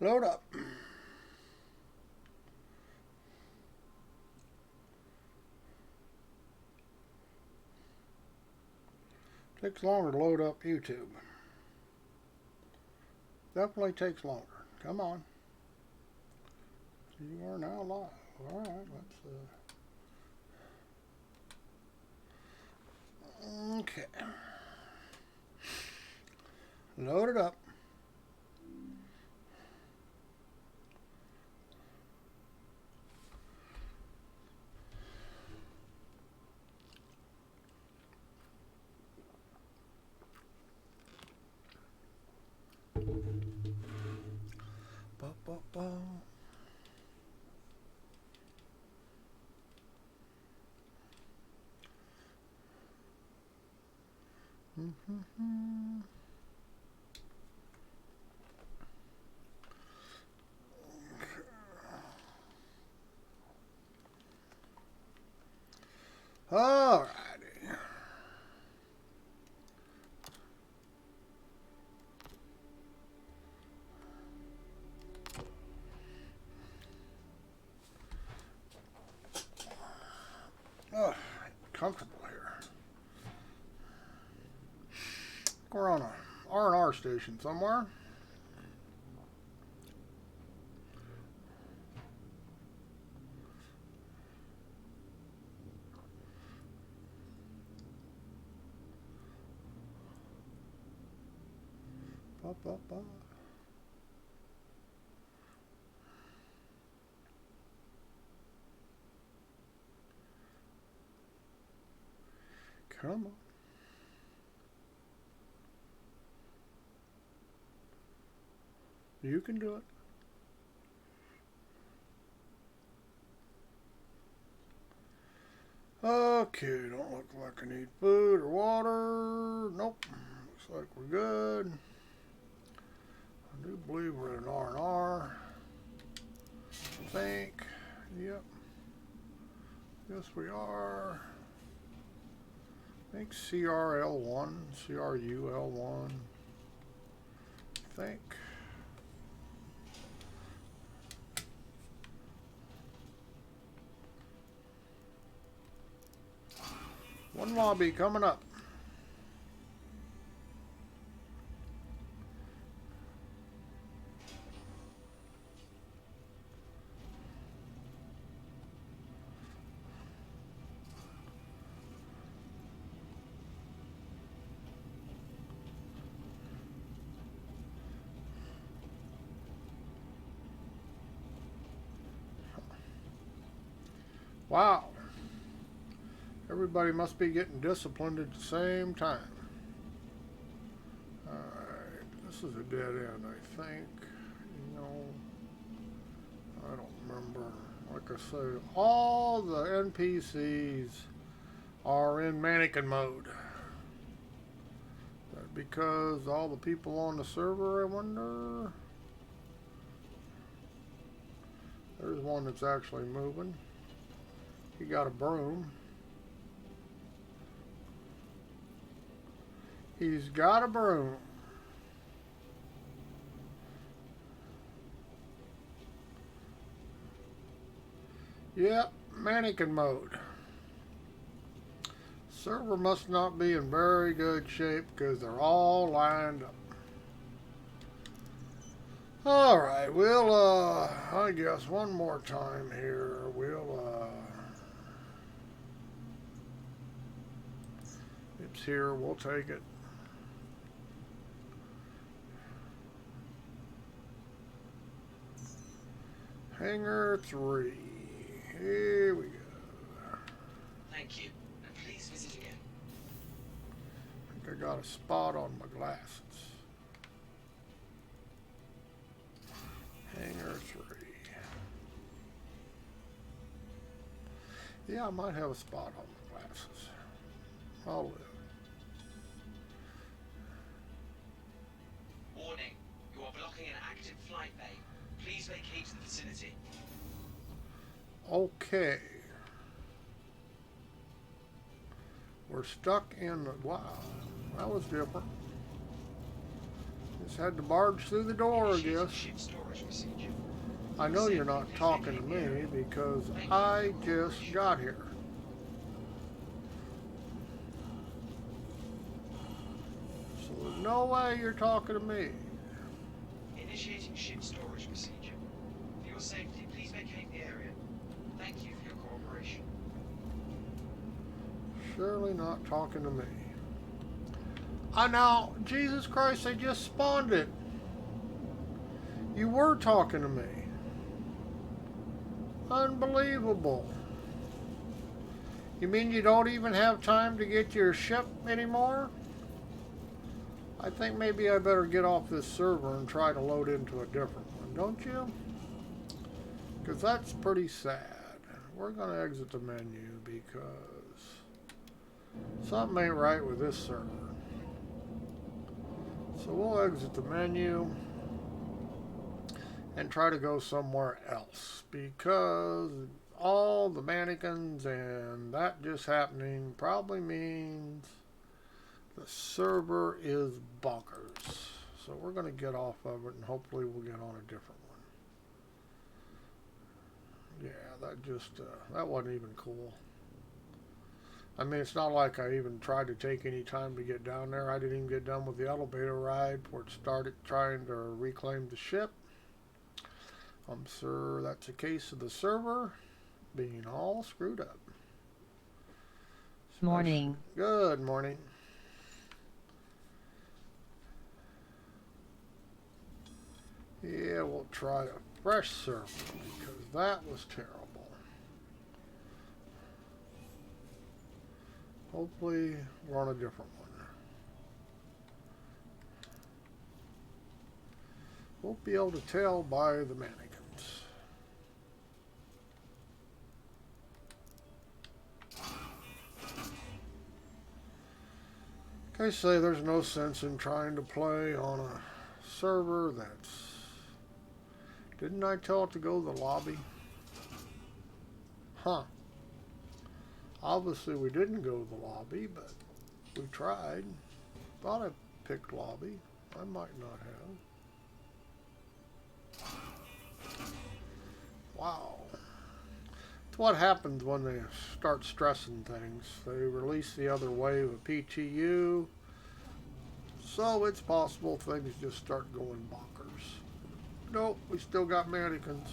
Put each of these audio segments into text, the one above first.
Load up. Takes longer to load up YouTube. Definitely takes longer. Come on. You are now live. Alright, let's okay. Load it up. Ba, ba, ba. Alrighty. Oh, comfortable here. We're on a R&R station somewhere. Ba, ba, ba. Come on. You can do it. Okay, don't look like I need food or water. Nope. Looks like we're good. I do believe we're in R&R. I think. Yep. Yes, we are. I think CRL1, CRUL1. I think. One lobby coming up. Wow. Everybody must be getting disciplined at the same time. Alright, this is a dead end, I think. You know, I don't remember. Like I say, all the NPCs are in mannequin mode. That because all the people on the server, I wonder? There's one that's actually moving. He got a broom. He's got a broom. Yep, mannequin mode. Server must not be in very good shape because they're all lined up. Alright, we'll, I guess one more time here. It's here, we'll take it. Hangar 3. Here we go. Thank you. And please visit again. I think I got a spot on my glasses. Hangar 3. Yeah, I might have a spot on my glasses. I'll live. Warning. You are blocking an active flight bay. Please vacate the vicinity. Okay. We're stuck in the... Wow. That was different. Just had to barge through the door, I Initiating guess. ship storage procedure. I know you're not talking to me because I just got here. So there's no way you're talking to me. Initiating ship storage procedure. For your safety, please vacate the area. Thank you for your cooperation. Surely not talking to me. I know, Jesus Christ, they just spawned it. You were talking to me. Unbelievable. You mean you don't even have time to get your ship anymore? I think maybe I better get off this server and try to load into a different one, don't you? Because that's pretty sad. We're going to exit the menu because something ain't right with this server. So we'll exit the menu and try to go somewhere else because all the mannequins and that just happening probably means the server is bonkers. So we're going to get off of it and hopefully we'll get on a different one. Yeah, that wasn't even cool. I mean, it's not like I even tried to take any time to get down there. I didn't even get done with the elevator ride before it started trying to reclaim the ship. I'm sure that's a case of the server being all screwed up. Morning. Good morning. Yeah, we'll try a fresh server because that was terrible. Hopefully we're on a different one. Won't be able to tell by the mannequins. Like I say, there's no sense in trying to play on a server that's... Didn't I tell it to go to the lobby? Huh. Obviously we didn't go to the lobby, but we tried. Thought I picked lobby. I might not have. Wow. It's what happens when they start stressing things. They release the other wave of PTU. So it's possible things just start going bonkers. Nope, we still got mannequins.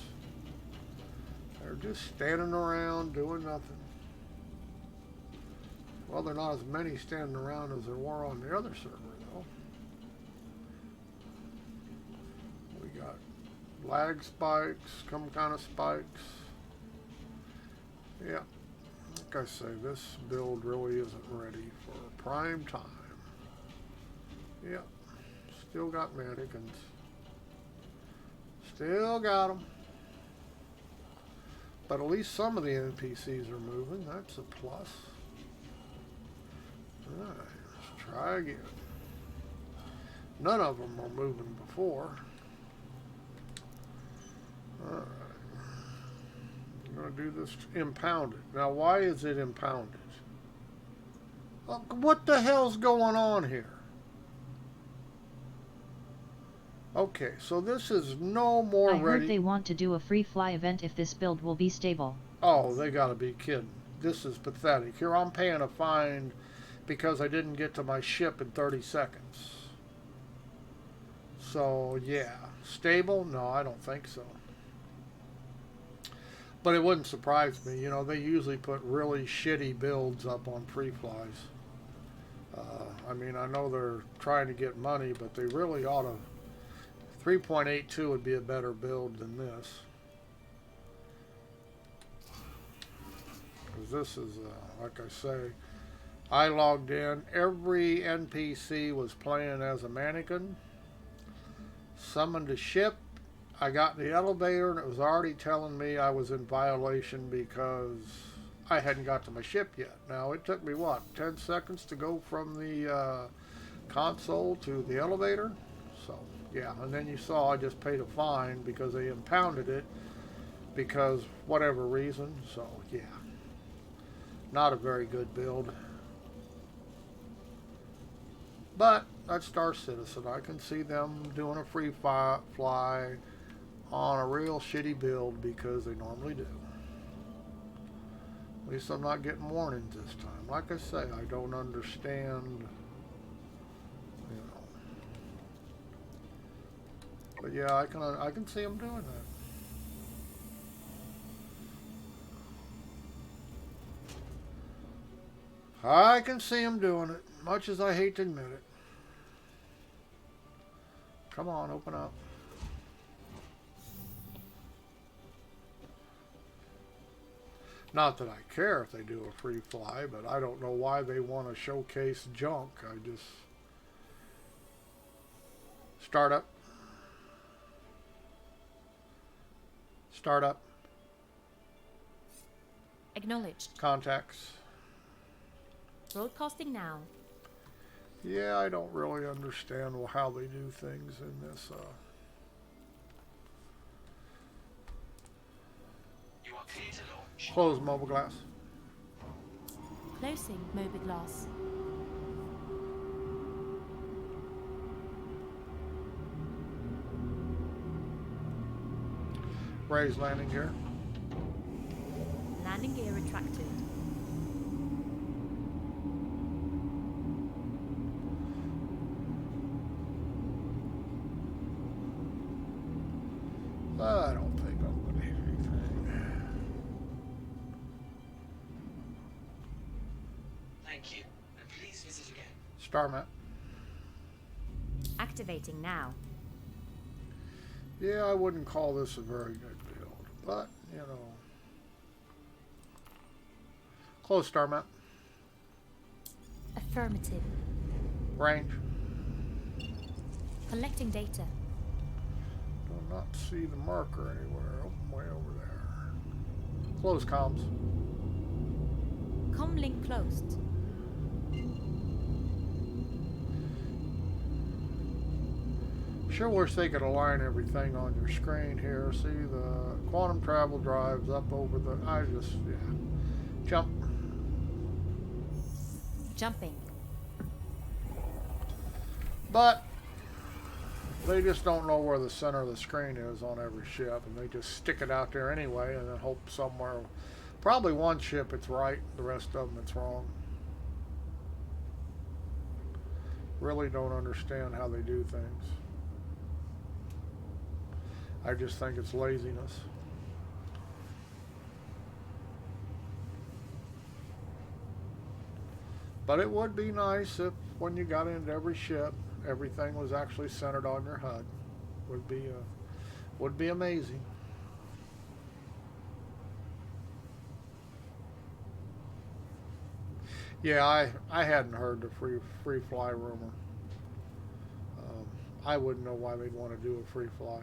They're just standing around doing nothing. Well, there are not as many standing around as there were on the other server, though. We got lag spikes, some kind of spikes. Yeah, like I say, this build really isn't ready for prime time. Yeah, still got mannequins. Still got them. But at least some of the NPCs are moving. That's a plus. Alright, let's try again. None of them were moving before. Alright. I'm going to do this impounded. Now, why is it impounded? What the hell's going on here? Okay, so this is no more ready. I heard they want to do a free fly event if this build will be stable. Oh, they gotta be kidding. This is pathetic. Here I'm paying a fine because I didn't get to my ship in 30 seconds. So, yeah. Stable? No, I don't think so. But it wouldn't surprise me. You know, they usually put really shitty builds up on free flies. I mean, I know they're trying to get money, but they really ought to. 3.82 would be a better build than this. Because this is, like I say, I logged in. Every NPC was playing as a mannequin. Summoned a ship. I got in the elevator and it was already telling me I was in violation because I hadn't got to my ship yet. Now, it took me, what, 10 seconds to go from the console to the elevator? So, yeah. And then you saw I just paid a fine because they impounded it because whatever reason. So, yeah. Not a very good build. But that's Star Citizen. I can see them doing a free fly on a real shitty build because they normally do. At least I'm not getting warnings this time. Like I say, I don't understand, you know. But yeah, I can see them doing that. I can see them doing it, much as I hate to admit it. Come on, open up. Not that I care if they do a free fly, but I don't know why they want to showcase junk. I just... Start up. Start up. Acknowledged. Contacts. Broadcasting now. Yeah, I don't really understand how they do things in this. You are clear to launch. Close mobile glass. Closing mobiGlass. Raise landing gear. Landing gear retracted. I don't think I'm going to hit anything. Thank you, and please visit again. Star map. Activating now. Yeah, I wouldn't call this a very good build, but, you know. Close star map. Affirmative. Range. Collecting data. Do not see the marker anywhere. Oh, way over there. Close comms. Comlink closed. Sure wish they could align everything on your screen here. See the quantum travel drives up over the... yeah. Jump. Jumping. But they just don't know where the center of the screen is on every ship, and they just stick it out there anyway and then hope somewhere... Probably one ship it's right, the rest of them it's wrong. Really don't understand how they do things. I just think it's laziness. But it would be nice if when you got into every ship, everything was actually centered on your HUD. Would be amazing. Yeah, I hadn't heard the free fly rumor. I wouldn't know why they'd want to do a free fly.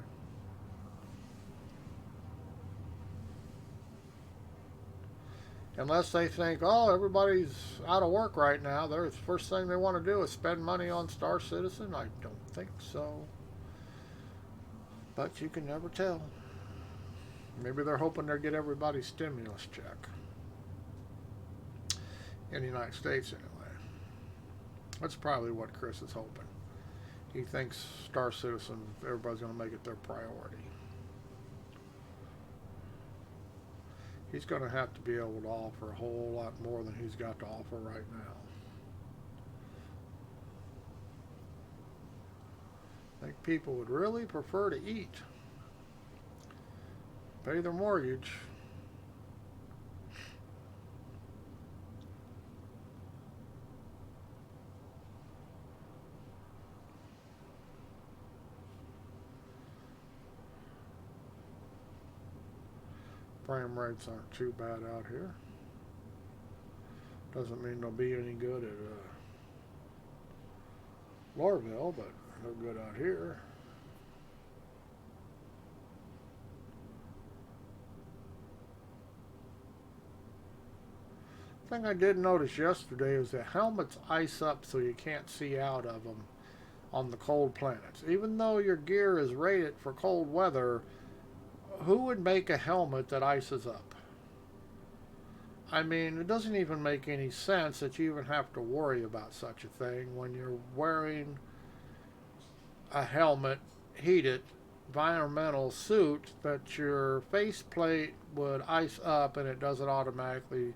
Unless they think, oh, everybody's out of work right now. The first thing they want to do is spend money on Star Citizen. I don't think so. But you can never tell. Maybe they're hoping they'll get everybody's stimulus check. In the United States, anyway. That's probably what Chris is hoping. He thinks Star Citizen, everybody's going to make it their priority. He's going to have to be able to offer a whole lot more than he's got to offer right now. I think people would really prefer to eat. Pay their mortgage. Frame rates aren't too bad out here. Doesn't mean they'll be any good at Lorville, but they're good out here. Thing I did notice yesterday is that helmets ice up so you can't see out of them on the cold planets. Even though your gear is rated for cold weather, who would make a helmet that ices up? I mean, it doesn't even make any sense that you even have to worry about such a thing when you're wearing a helmet, heated, environmental suit that your faceplate would ice up and it doesn't automatically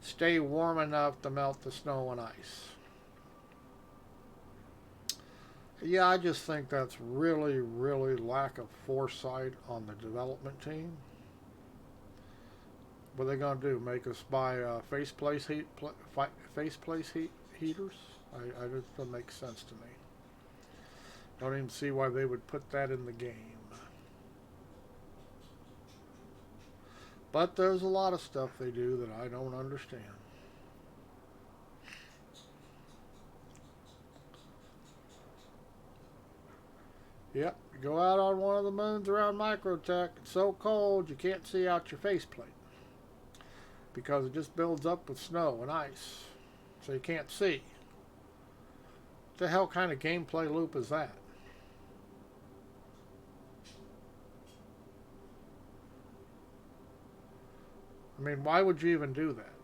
stay warm enough to melt the snow and ice. Yeah, I just think that's really, really lack of foresight on the development team. What are they gonna do? Make us buy faceplate heaters? I just doesn't make sense to me. Don't even see why they would put that in the game. But there's a lot of stuff they do that I don't understand. Yep, you go out on one of the moons around Microtech. It's so cold you can't see out your faceplate because it just builds up with snow and ice, so you can't see. What the hell kind of gameplay loop is that? I mean, why would you even do that?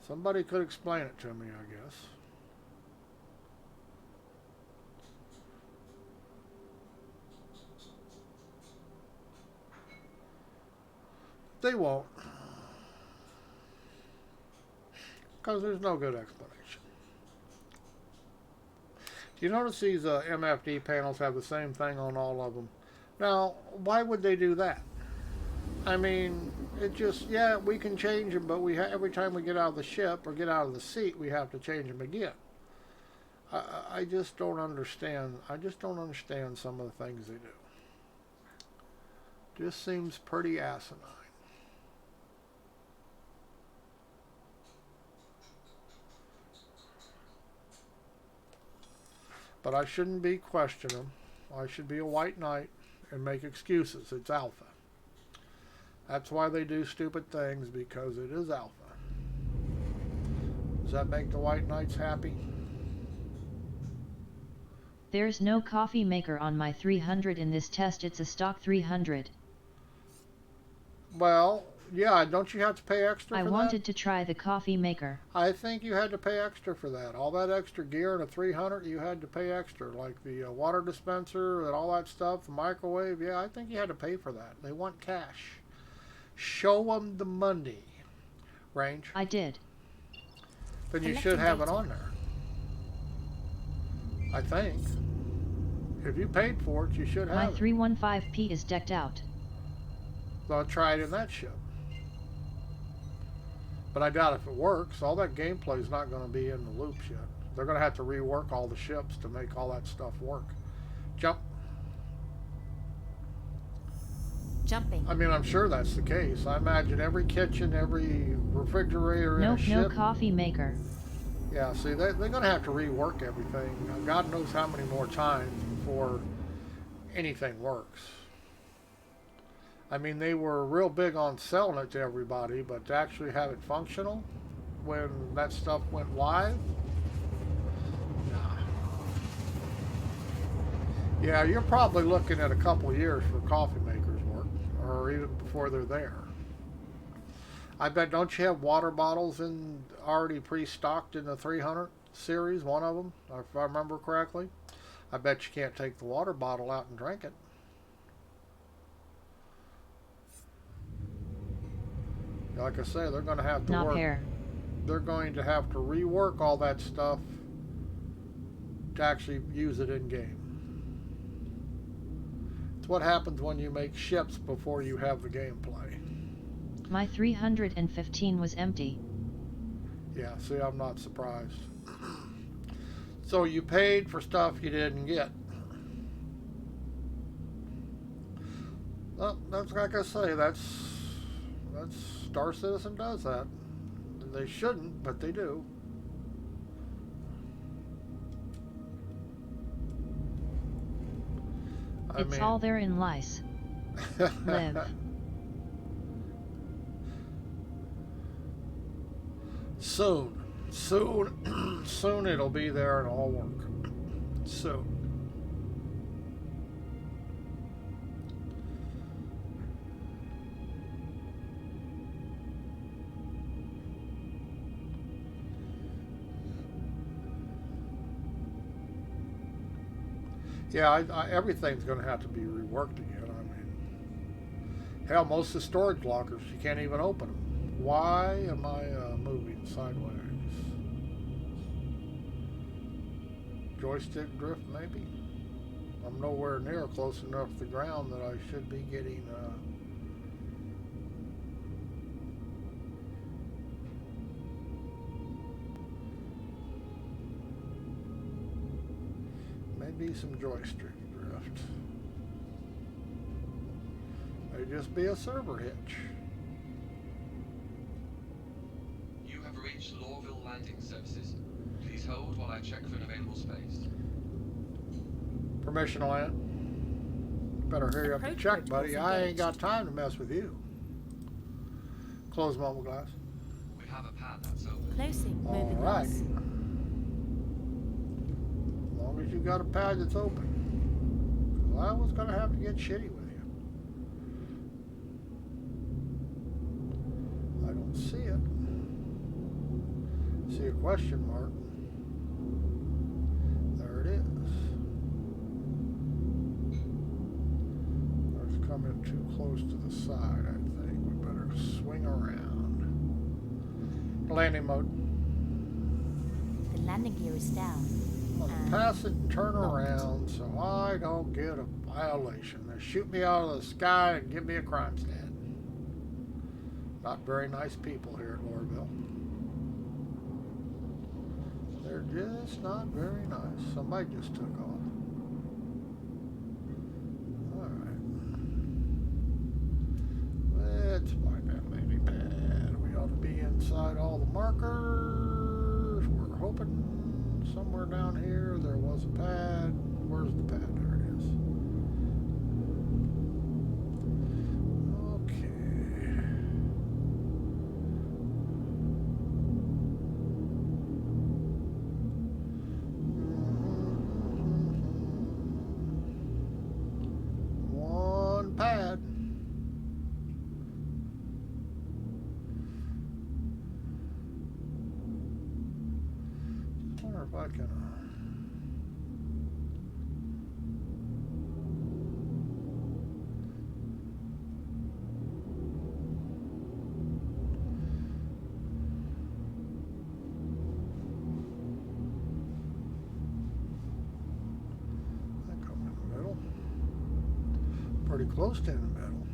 Somebody could explain it to me, I guess. They won't. Because there's no good explanation. Do you notice these MFD panels have the same thing on all of them? Now, why would they do that? I mean, it just, yeah, we can change them, but every time we get out of the ship or get out of the seat, we have to change them again. I just don't understand. I just don't understand some of the things they do. Just seems pretty asinine. But I shouldn't be questioning them. I should be a white knight and make excuses. It's alpha. That's why they do stupid things, because it is alpha. Does that make the white knights happy? There's no coffee maker on my 300 in this test. It's a stock 300. Well, yeah, don't you have to pay extra for that? I wanted to try the coffee maker. I think you had to pay extra for that. All that extra gear in a 300, you had to pay extra. Like the water dispenser and all that stuff, the microwave. Yeah, I think you had to pay for that. They want cash. Show them the money. Range. I did. Then you should have it on there. I think. If you paid for it, you should have My it. 315P is decked out. So I'll try it in that ship. But I doubt if it works. All that gameplay is not going to be in the loops yet. They're going to have to rework all the ships to make all that stuff work. Jump. Jumping. I mean, I'm sure that's the case. I imagine every kitchen, every refrigerator in a ship. No coffee maker. Yeah, see, they're going to have to rework everything. God knows how many more times before anything works. I mean, they were real big on selling it to everybody, but to actually have it functional when that stuff went live? Nah. Yeah, you're probably looking at a couple years for coffee makers work, or even before they're there. I bet, don't you have water bottles already pre-stocked in the 300 series, one of them, if I remember correctly? I bet you can't take the water bottle out and drink it. Like I say, they're going to have to Not work. hair. They're going to have to rework all that stuff to actually use it in game. It's what happens when you make ships before you have the gameplay. My 315 was empty. Yeah, see, I'm not surprised. So you paid for stuff you didn't get. Well, that's like I say, that's Star Citizen does that. They shouldn't, but they do. It's all there in lice. Live. Soon. Soon it'll be there and all work. Soon. Yeah, everything's going to have to be reworked again. I mean, hell, most of the storage lockers, you can't even open them. Why am I moving sideways? Joystick drift, maybe? I'm nowhere near close enough to the ground that I should be getting... maybe some joystick drift. May just be a server hitch. You have reached Lawville Landing Services. Please hold while I check for an available space. Permission to land. Better hurry up and Approach check, buddy. protocols I ain't engaged. got time to mess with you. Close mobile glass. We have a pad that's open. Closing All moving right. glass. As long as you got a pad that's open. 'Cause I was going to have to get shitty with you. I don't see it. See a question mark. There it is. It's coming too close to the side, I think. We better swing around. Landing mode. The landing gear is down. And Pass it and turn locked. around so I don't get a violation. They shoot me out of the sky and give me a crime stand. Not very nice people here at Lorville. They're just not very nice. Somebody just took off. Alright. Let's find that landing pad. We ought to be inside all the markers. We're hoping somewhere down here there was a pad. Where's the pad? There it is. Okay. One pad. Wonder if I can. I think I'm in the middle. Pretty close to in the middle.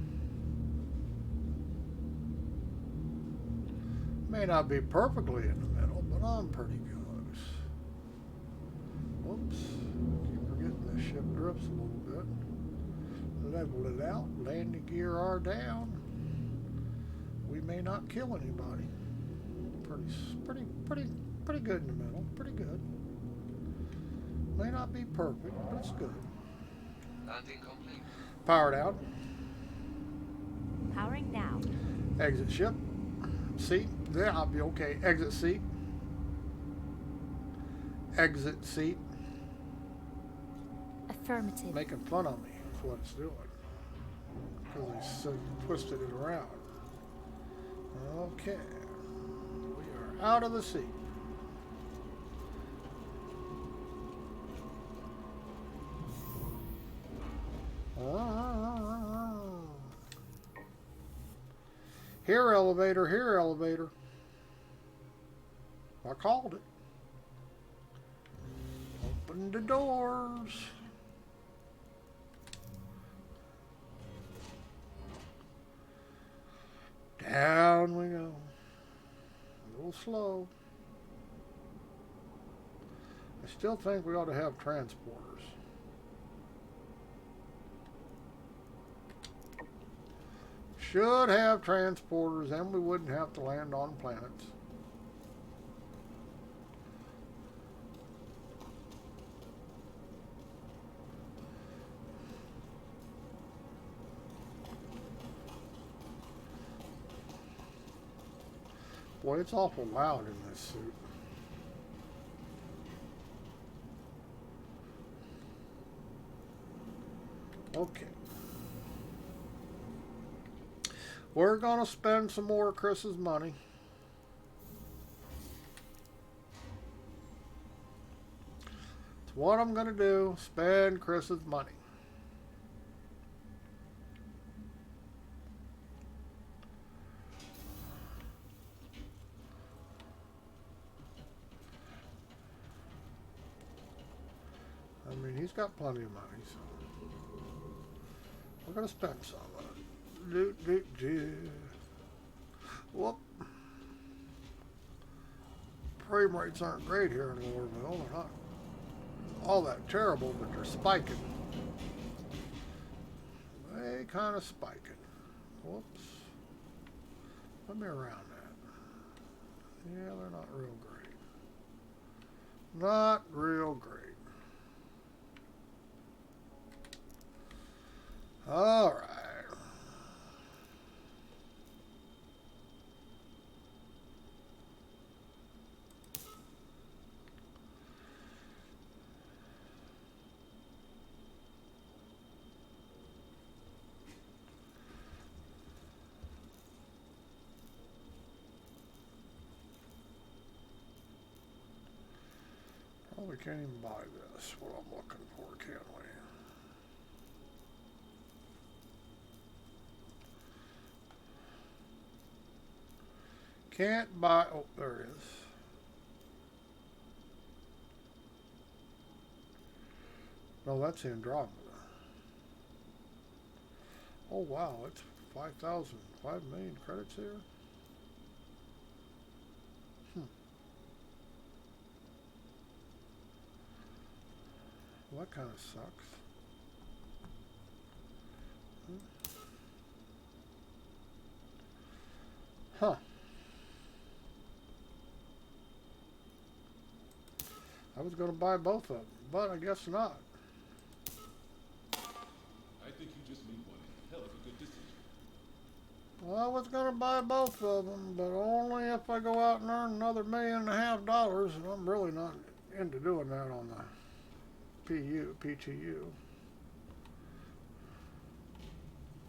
May not be perfectly in the middle, but I'm pretty close. Whoops. Keep forgetting this ship drifts a little bit. Level it out. Landing gear are down. We may not kill anybody. Pretty good in the middle. Pretty good. May not be perfect, but it's good. Landing complete. Powered out. powering now. Exit ship. Seat. There, I'll be okay. Exit seat. Exit seat. Affirmative. Making fun of me is what it's doing. Because they twisted it around. Okay. We are out of the seat. Here, elevator. Here, elevator. I called it. Open the doors. Down we go. A little slow. I still think we ought to have transporters. Should have transporters, and we wouldn't have to land on planets. Boy, it's awful loud in this suit. Okay. We're gonna spend some more of Chris's money. It's what I'm going to do. Spend Chris's money. I mean, he's got plenty of money, so we're going to spend some of it. Whoop. Frame rates aren't great here in Lowerville. They're not all that terrible, but they're spiking. They kind of spiking. Whoops. Let me around that. Yeah, they're not real great. Not real great. All right. Probably can't even buy this, what I'm looking for, can we? Can't buy, oh, there it is. No, that's Andromeda. Oh wow, it's 5,000, 5 million credits here. Well, that kind of sucks. Huh. I was going to buy both of them, but I guess not. I think you just made one hell of a good decision. Well, I was going to buy both of them, but only if I go out and earn another $1.5 million, and I'm really not into doing that on the PTU.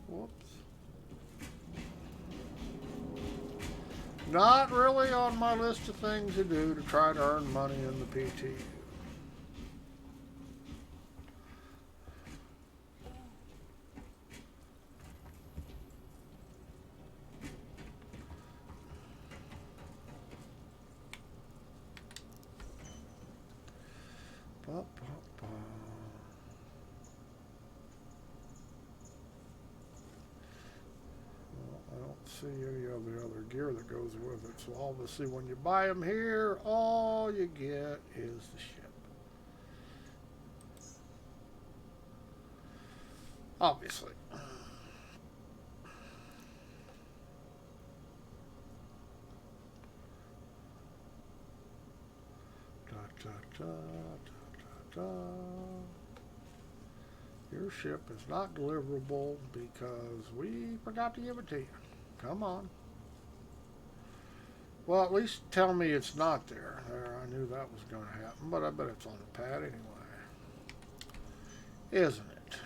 Whoops. Not really on my list of things to do to try to earn money in the PTU. See any of the other gear that goes with it. So obviously when you buy them here, all you get is the ship. Obviously. Da, da, da, da, da, da. Your ship is not deliverable because we forgot to give it to you. Come on. Well, at least tell me it's not there. I knew that was going to happen, but I bet it's on the pad anyway. Isn't it?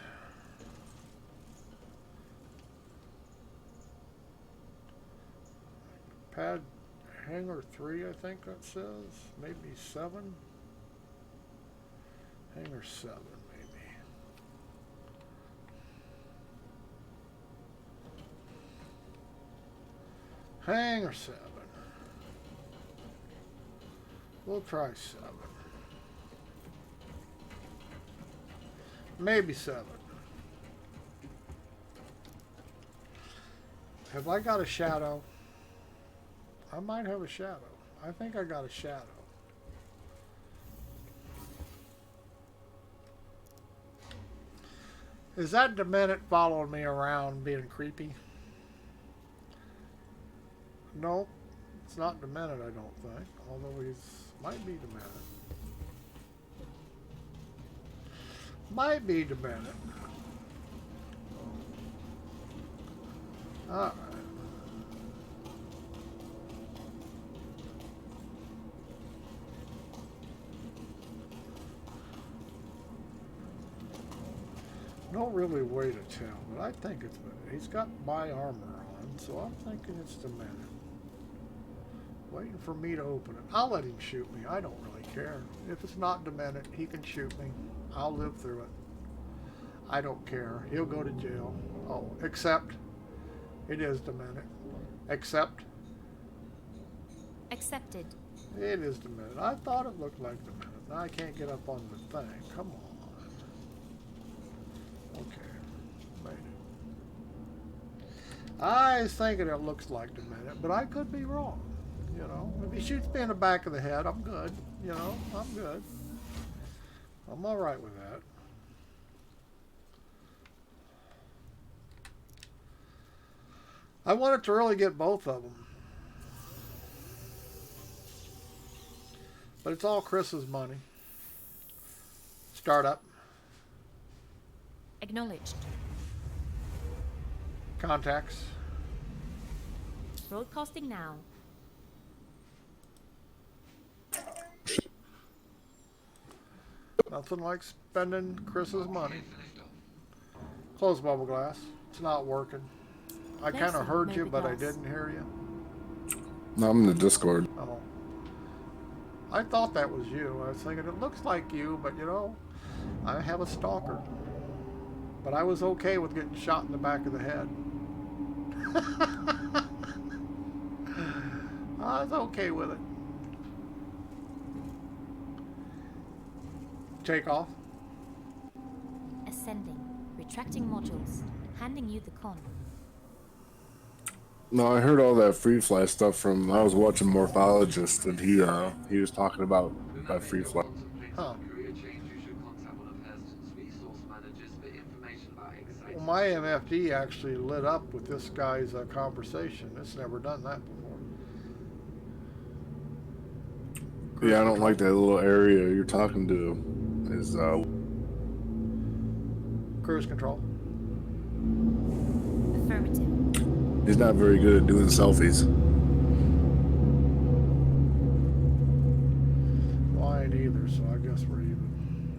Pad hangar 3, I think that says. Maybe 7. Hangar 7. Hangar 7. We'll try 7. Maybe 7. Have I got a shadow? I might have a shadow. I think I got a shadow. Is that Demented following me around being creepy? No, it's not Demented, I don't think. Although he's might be Demented. Might be Demented. Alright. No really way to tell, but I think it's he's got my armor on, so I'm thinking it's Demented. waiting for me to open it. I'll let him shoot me. I don't really care. If it's not demented, he can shoot me. I'll live through it. I don't care. He'll go to jail. Oh, except it is demented. Except Accepted. it is demented. I thought it looked like demented. Now I can't get up on the thing. Come on. Okay. Made it. I was thinking it looks like demented, but I could be wrong. You know, if he shoots me in the back of the head, I'm good. You know, I'm good. I'm all right with that. I wanted to really get both of them. But it's all Chris's money. Startup. Acknowledged. Contacts. Broadcasting now. Nothing like spending Chris's money. Okay for liftoff. Close bubble glass. It's not working. I kind of Placing heard you, but I mobiglass. didn't hear you. No, I'm in the Discord. Oh. I thought that was you. I was thinking, it looks like you, but you know, I have a stalker. But I was okay with getting shot in the back of the head. I was okay with it. Take off. Ascending. Retracting modules. Handing you the con. No, I heard all that free fly stuff from. I was watching Morphologist, and he was talking about that free fly. Huh. Career change, you should contact one of Heston's resource managers for information about exciting. Well, my MFD actually lit up with this guy's conversation. It's never done that before. Yeah, I don't like that little area you're talking to. Is Cruise control. Affirmative. he's not very good at doing selfies. Well, I ain't either, so I guess we're even.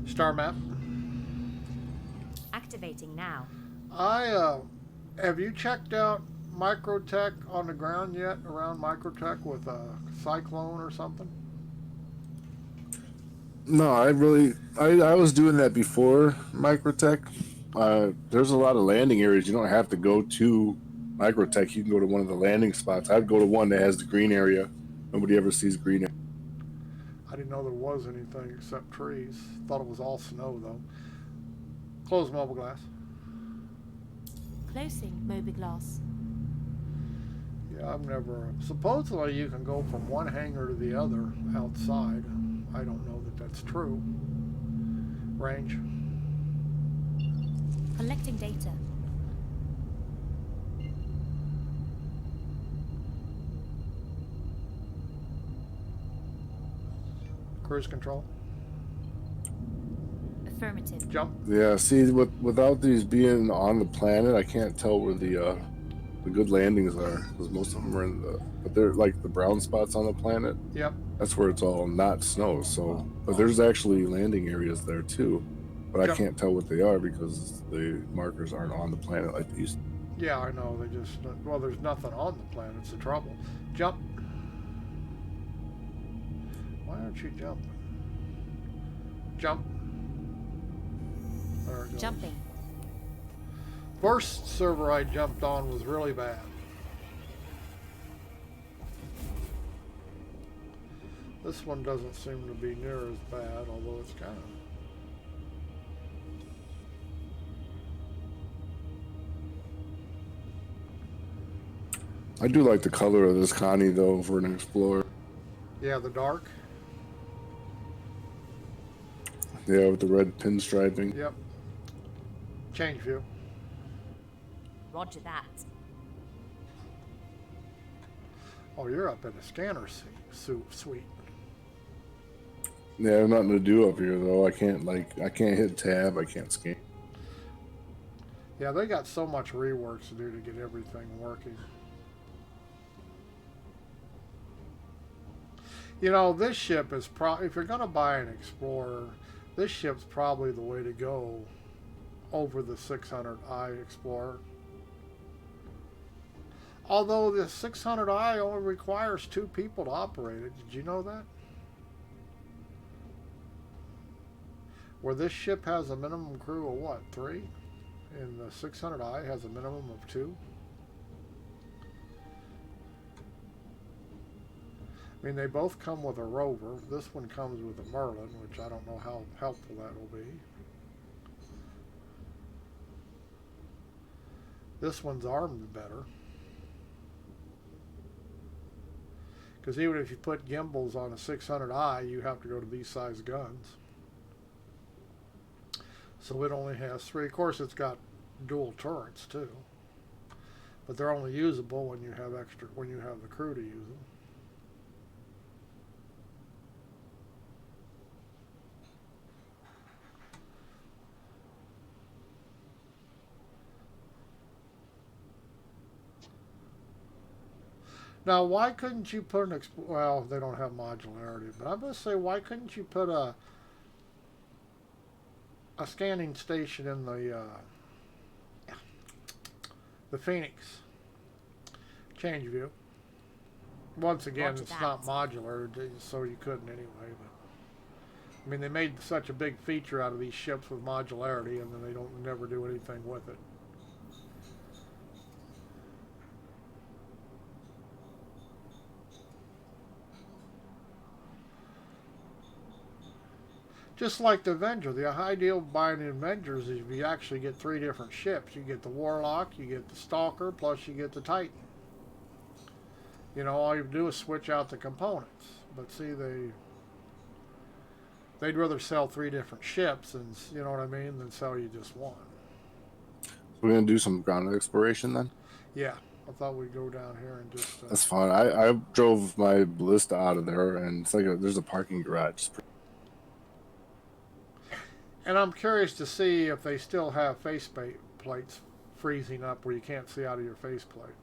Star map. Activating now. Have you checked out Microtech on the ground yet? Around Microtech with a cyclone or something? No, I was doing that before Microtech. There's a lot of landing areas. You don't have to go to Microtech. You can go to one of the landing spots. I'd go to one that has the green area. Nobody ever sees green area. I didn't know there was anything except trees. Thought it was all snow though. Close mobile glass. Closing mobiglass. Yeah, I've never. Supposedly you can go from one hangar to the other outside. I don't know that that's true. Range. Collecting data. Cruise control. Affirmative. Jump. Yeah, see, without these being on the planet, I can't tell where the good landings are, because most of them are in but they're like the brown spots on the planet. Yep. That's where it's all not snow. So, but there's actually landing areas there too, but I Jump. can't tell what they are because the markers aren't on the planet like they used to. Yeah, I know. They just. Well, there's nothing on the planet. It's the trouble. Jump. Why aren't you jumping? Jump. There it goes. Jumping. First server I jumped on was really bad. This one doesn't seem to be near as bad, although it's kind of. I do like the color of this Connie though for an Explorer. Yeah, the dark. Yeah, with the red pinstriping. Yep. Change view. Roger that. Oh, you're up in the scanner suite. Yeah, there's nothing to do up here though. I can't hit tab. I can't scan. Yeah, they got so much reworks to do to get everything working. You know, this ship is if you're going to buy an Explorer, this ship's probably the way to go over the 600i Explorer. Although the 600i only requires 2 people to operate it. Did you know that? Where this ship has a minimum crew of what, 3? And the 600i has a minimum of 2? I mean, they both come with a rover. This one comes with a Merlin, which I don't know how helpful that will be. This one's armed better. Because even if you put gimbals on a 600i, you have to go to these size guns. So it only has 3. Of course, it's got dual turrets too, but they're only usable when you have the crew to use them. Now, why couldn't you put well, they don't have modularity, but I'm going to say, why couldn't you put a scanning station in the Phoenix? Change view. Once again, Roger it's that. not modular, so you couldn't anyway. But I mean, they made such a big feature out of these ships with modularity, and then they don't never do anything with it. Just like the Avenger, the ideal of buying the Avengers is you actually get 3 different ships. You get the Warlock, you get the Stalker, plus you get the Titan. You know, all you do is switch out the components. But see, they'd rather sell 3 different ships, and you know what I mean, than sell you just one. We're gonna do some ground exploration then. Yeah, I thought we'd go down here and just. That's fine. I drove my Ballista out of there, and it's like there's a parking garage. And I'm curious to see if they still have plates freezing up where you can't see out of your faceplate.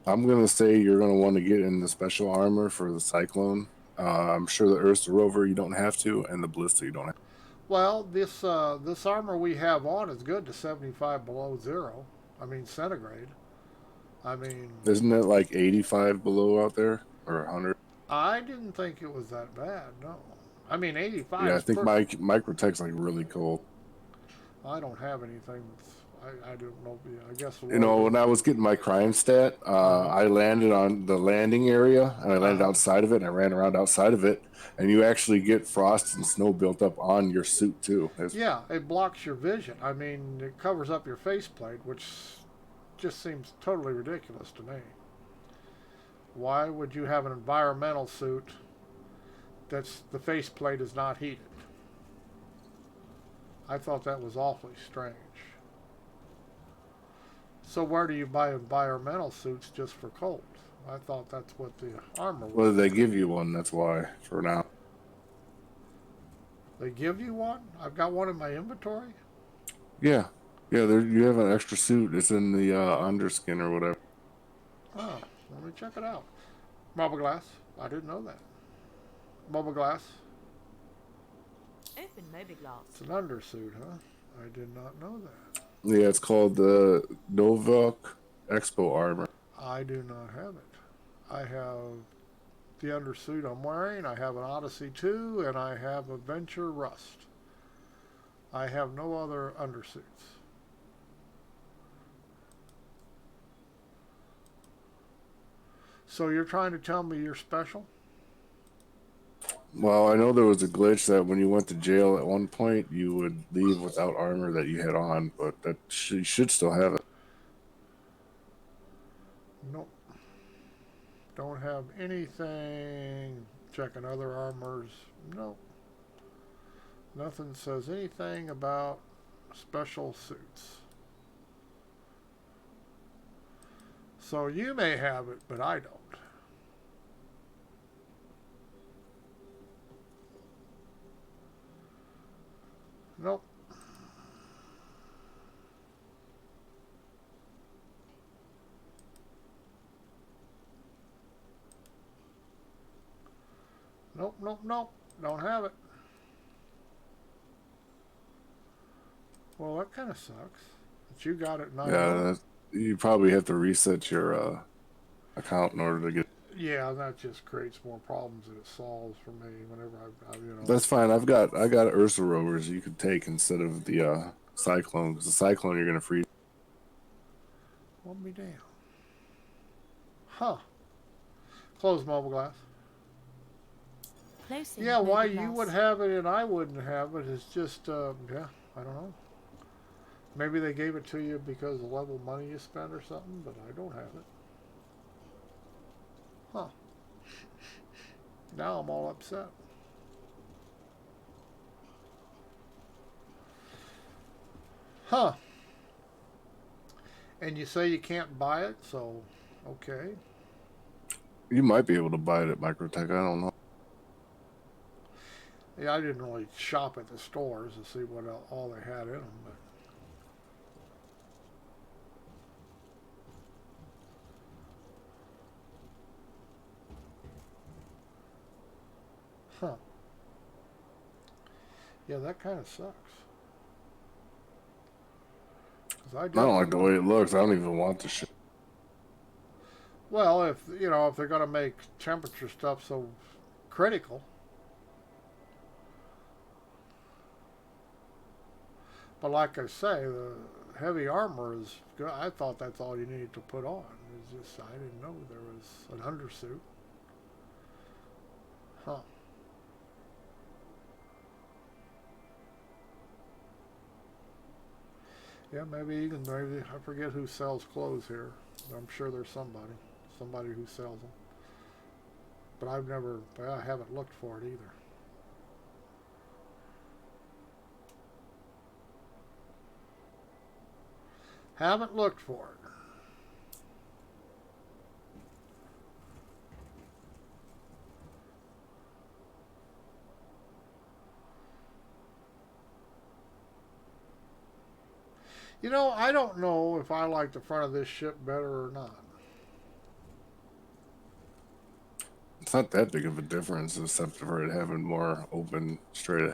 I'm gonna say you're gonna want to get in the special armor for the Cyclone. I'm sure the Earth's Rover you don't have to, and the Ballista you don't have. Well, this armor we have on is good to 75 below zero. I mean centigrade. I mean, Isn't it like 85 below out there, or 100? I didn't think it was that bad. No, I mean 85. Yeah, I is think perfect. Microtech's like really cold. I don't have anything. I don't know. I guess. You know, when I was getting my crime stat, I landed on the landing area, and I landed outside of it, and I ran around outside of it, and you actually get frost and snow built up on your suit too. Yeah, it blocks your vision. I mean, it covers up your faceplate, which just seems totally ridiculous to me. Why would you have an environmental suit that's the faceplate is not heated? I thought that was awfully strange. So where do you buy environmental suits just for cold? I thought that's what the armor was. Well, they give you one. That's why for now. They give you one? I've got one in my inventory. Yeah. You have an extra suit. It's in the underskin or whatever. Oh, let me check it out. Marble glass. I didn't know that. Marble glass. Open Mobiglass. It's an undersuit, huh? I did not know that. Yeah, it's called the Novak Expo armor. I do not have it. I have the undersuit I'm wearing. I have an Odyssey 2, and I have a Venture Rust. I have no other undersuits. So you're trying to tell me you're special? Well, I know there was a glitch that when you went to jail at one point, you would leave without armor that you had on, but that you should still have it. Nope. Don't have anything. Checking other armors. Nope. Nothing says anything about special suits. So you may have it, but I don't. Nope. Nope. Don't have it. Well, that kind of sucks. But you got it and I don't. You probably have to reset your account in order to get. Yeah, that just creates more problems than it solves for me. Whenever That's fine. I got Ursa rovers you could take instead of the cyclone. 'Cause the cyclone you're gonna freeze. Let me down. Huh? Close mobile glass. Closing Yeah, why mobile you glass. would have it and I wouldn't have it is just, yeah, I don't know. Maybe they gave it to you because of the level of money you spent or something, but I don't have it. Huh. Now I'm all upset. Huh. And you say you can't buy it, so, okay. You might be able to buy it at Microtech. I don't know. Yeah, I didn't really shop at the stores to see what all they had in them, but. Huh. Yeah, that kind of sucks. 'Cause I don't like the way it looks. I don't even want the shit. Well, if if they're going to make temperature stuff so critical, but like I say, the heavy armor is good. I thought that's all you needed to put on. It's just I didn't know there was an undersuit. Huh. Yeah, maybe I forget who sells clothes here. I'm sure there's somebody who sells them. But I haven't looked for it either. Haven't looked for it. I don't know if I like the front of this ship better or not. It's not that big of a difference, except for it having more open straight.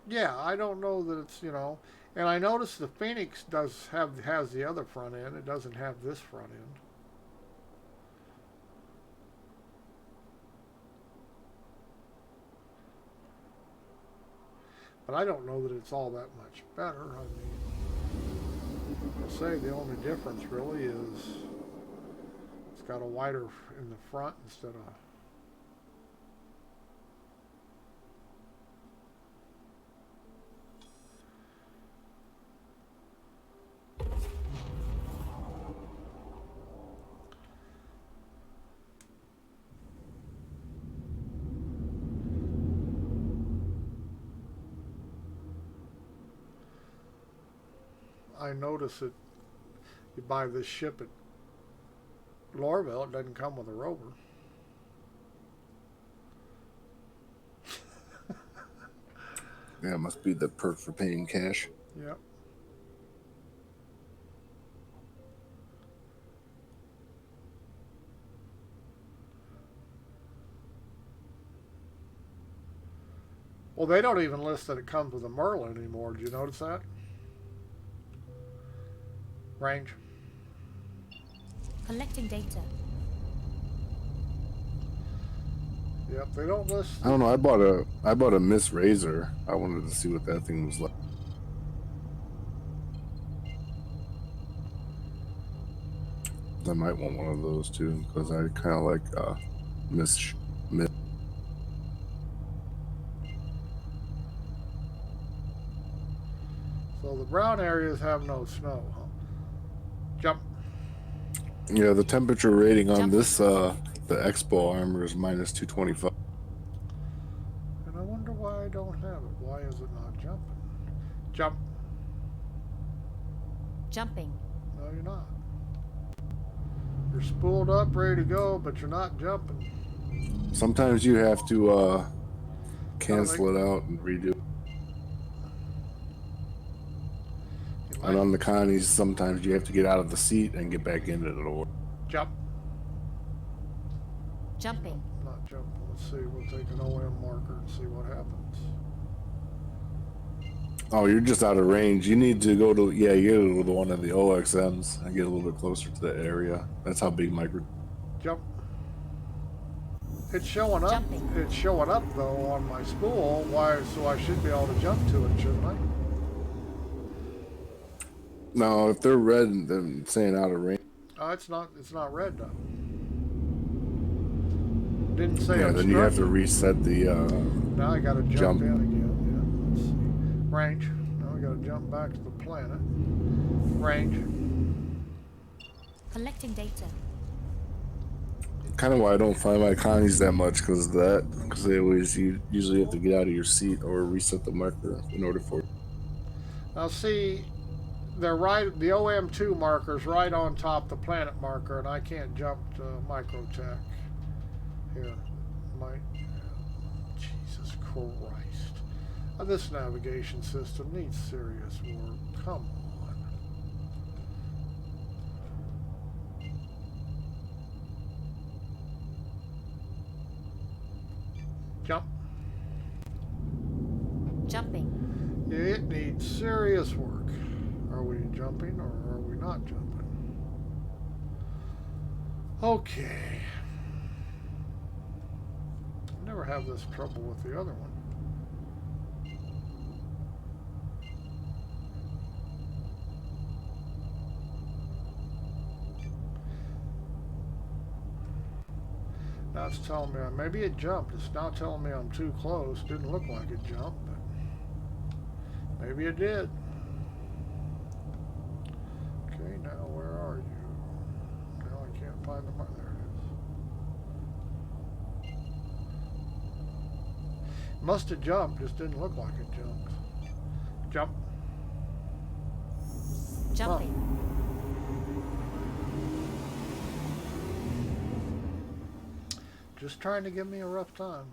Yeah, I don't know that it's. And I noticed the Phoenix has the other front end. It doesn't have this front end. But I don't know that it's all that much better. I mean, I'll say the only difference really is it's got a wider in the front instead of. I notice that you buy this ship at Lorville, it doesn't come with a rover. Yeah, it must be the perk for paying cash. Yep. Well, they don't even list that it comes with a Merlin anymore. Did you notice that? Range. Collecting data. Yep, they don't list. I don't know. I bought a Miss Razor. I wanted to see what that thing was like. I might want one of those too because I kind of like Miss. So the brown areas have no snow, huh? Jump. Yeah, the temperature rating on this the Expo armor is minus 225. And I wonder why I don't have it. Why is it not jumping? Jump. Jumping. No, you're not. You're spooled up, ready to go, but you're not jumping. Sometimes you have to cancel it out and redo. And on the Connies, sometimes you have to get out of the seat and get back into the door. Jump. Jumping. Not jumping. Let's see. We'll take an OM marker and see what happens. Oh, you're just out of range. You need to go to, yeah, you go to the one of the OXMs and get a little bit closer to the area. That's how big micro. Jump. It's showing up. Jumping. It's showing up though on my spool. Why? So I should be able to jump to it, shouldn't I? No, if they're red, then saying out of range. Oh, it's not. It's not red though. Didn't say Yeah, then you have to obstructed. reset the Now I got to jump jump. in again. Yeah. Let's see. Range. Now I got to jump back to the planet. Range. Collecting data. Kind of why I don't find my connies that much because of that. Because they always you usually have to get out of your seat or reset the marker in order for. Now see, they're right. The OM2 marker's right on top the planet marker, and I can't jump to Microtech. Here, Jesus Christ! This navigation system needs serious work. Come on. Jump. Jumping. It needs serious work. Are we jumping or are we not jumping? Okay. Never have this trouble with the other one. Now it's telling me, maybe it jumped. It's now telling me I'm too close. Didn't look like it jumped, but maybe it did. Okay, now where are you? Now I can't find the mark. There it is. Must have jumped, just didn't look like it jumped. Jump. Jumping. Huh. Just trying to give me a rough time.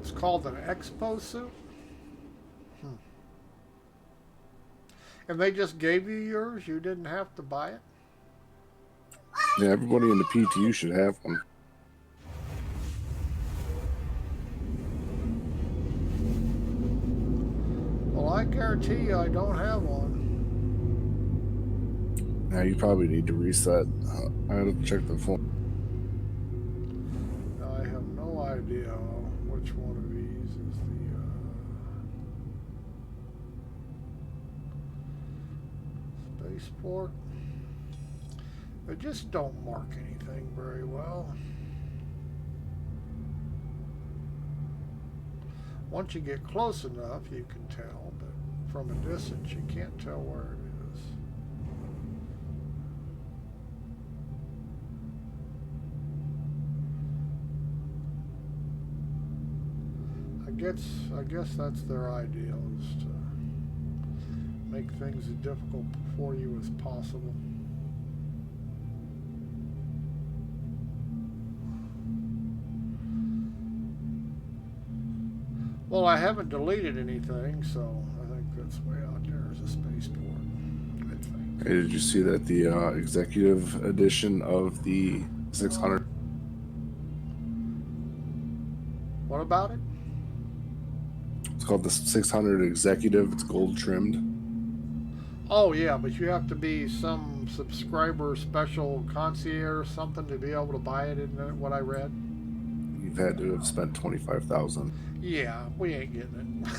It's called an expo suit. And they just gave you yours? You didn't have to buy it? Yeah, everybody in the PTU should have one. Well, I guarantee you I don't have one. Now you probably need to reset. I gotta check the phone. I have no idea which one of these is the spaceport. They just don't mark anything very well. Once you get close enough, you can tell, but from a distance, you can't tell where it is. I guess that's their ideal, is to make things as difficult for you as possible. Well, I haven't deleted anything, so I think that's way out there is a spaceport, I think. Hey, did you see that the executive edition of the 600? What about it? It's called the 600 Executive. It's gold trimmed. Oh, yeah, but you have to be some subscriber special concierge or something to be able to buy it, isn't it, what I read? You've had to have spent 25,000. Yeah, we ain't getting it.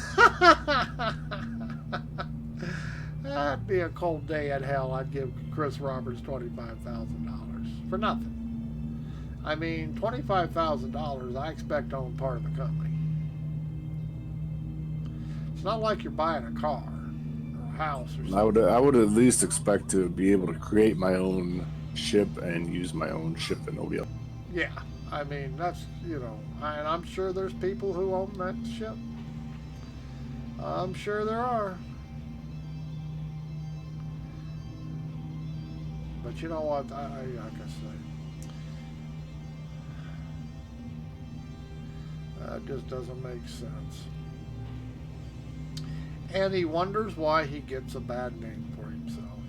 That'd be a cold day in hell. I'd give Chris Roberts $25,000 for nothing. I mean, $25,000, I expect to own part of the company. It's not like you're buying a car or a house or something. I would at least expect to be able to create my own ship and use my own ship and nobody else. Yeah, I mean, that's, you know, and I'm sure there's people who own that ship. I'm sure there are. But you know what, like I say, that just doesn't make sense. And he wonders why he gets a bad name for himself.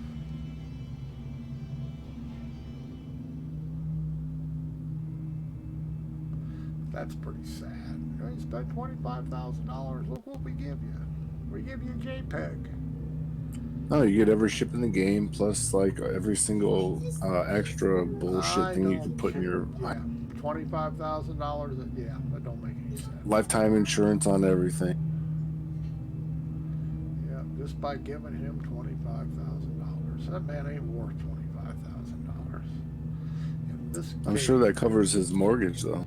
That's pretty sad. You spent $25,000. Look what we give you. We give you a JPEG. No, you get every ship in the game, plus like every single extra bullshit I thing you don't can put in care. your Yeah, $25,000. Yeah, that don't make any sense. lifetime insurance on everything. Yeah, just by giving him $25,000. That man ain't worth $25,000. In this I'm case, sure that covers his mortgage, though.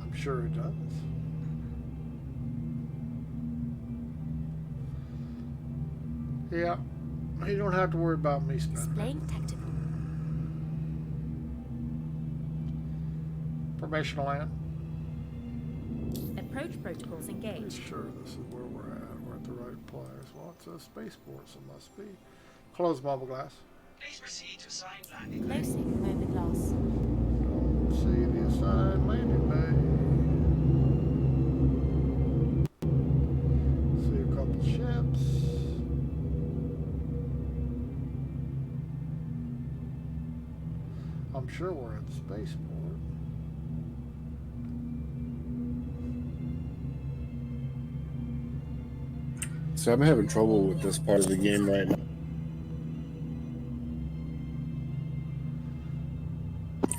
I'm sure it does. Yeah, you don't have to worry about me spending it. Displaying tactical. Permission to land. Approach protocols Pretty engaged. sure this is where we're at. We're at the right place. Well, it's a spaceport, so it must be. Close bubble glass. Please proceed to assigned landing bay. Closing overglass. Don't see the assigned landing bay. See a couple ships. I'm sure we're at the spaceport. So I'm having trouble with this part of the game right now.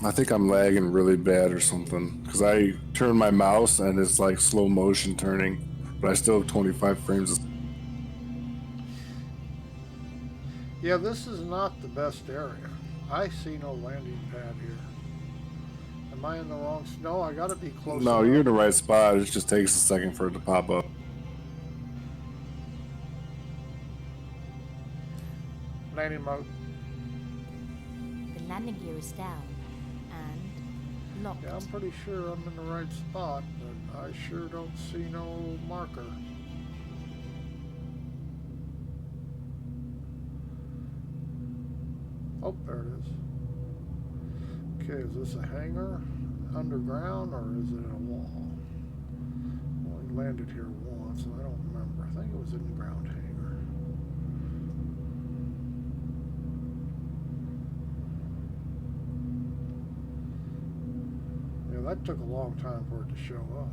I think I'm lagging really bad or something because I turn my mouse and it's like slow motion turning, but I still have 25 frames. Yeah, this is not the best area. I see no landing pad here. Am I in the wrong? No, I gotta be close. No, enough. you're in the right spot. It just takes a second for it to pop up. Landing mode. The landing gear is down and locked. Yeah, I'm pretty sure I'm in the right spot, but I sure don't see no marker. Oh, there it is. Okay, is this a hangar underground or is it a wall? Well, we landed here once and I don't remember. I think it was in the ground hangar. Yeah, that took a long time for it to show up.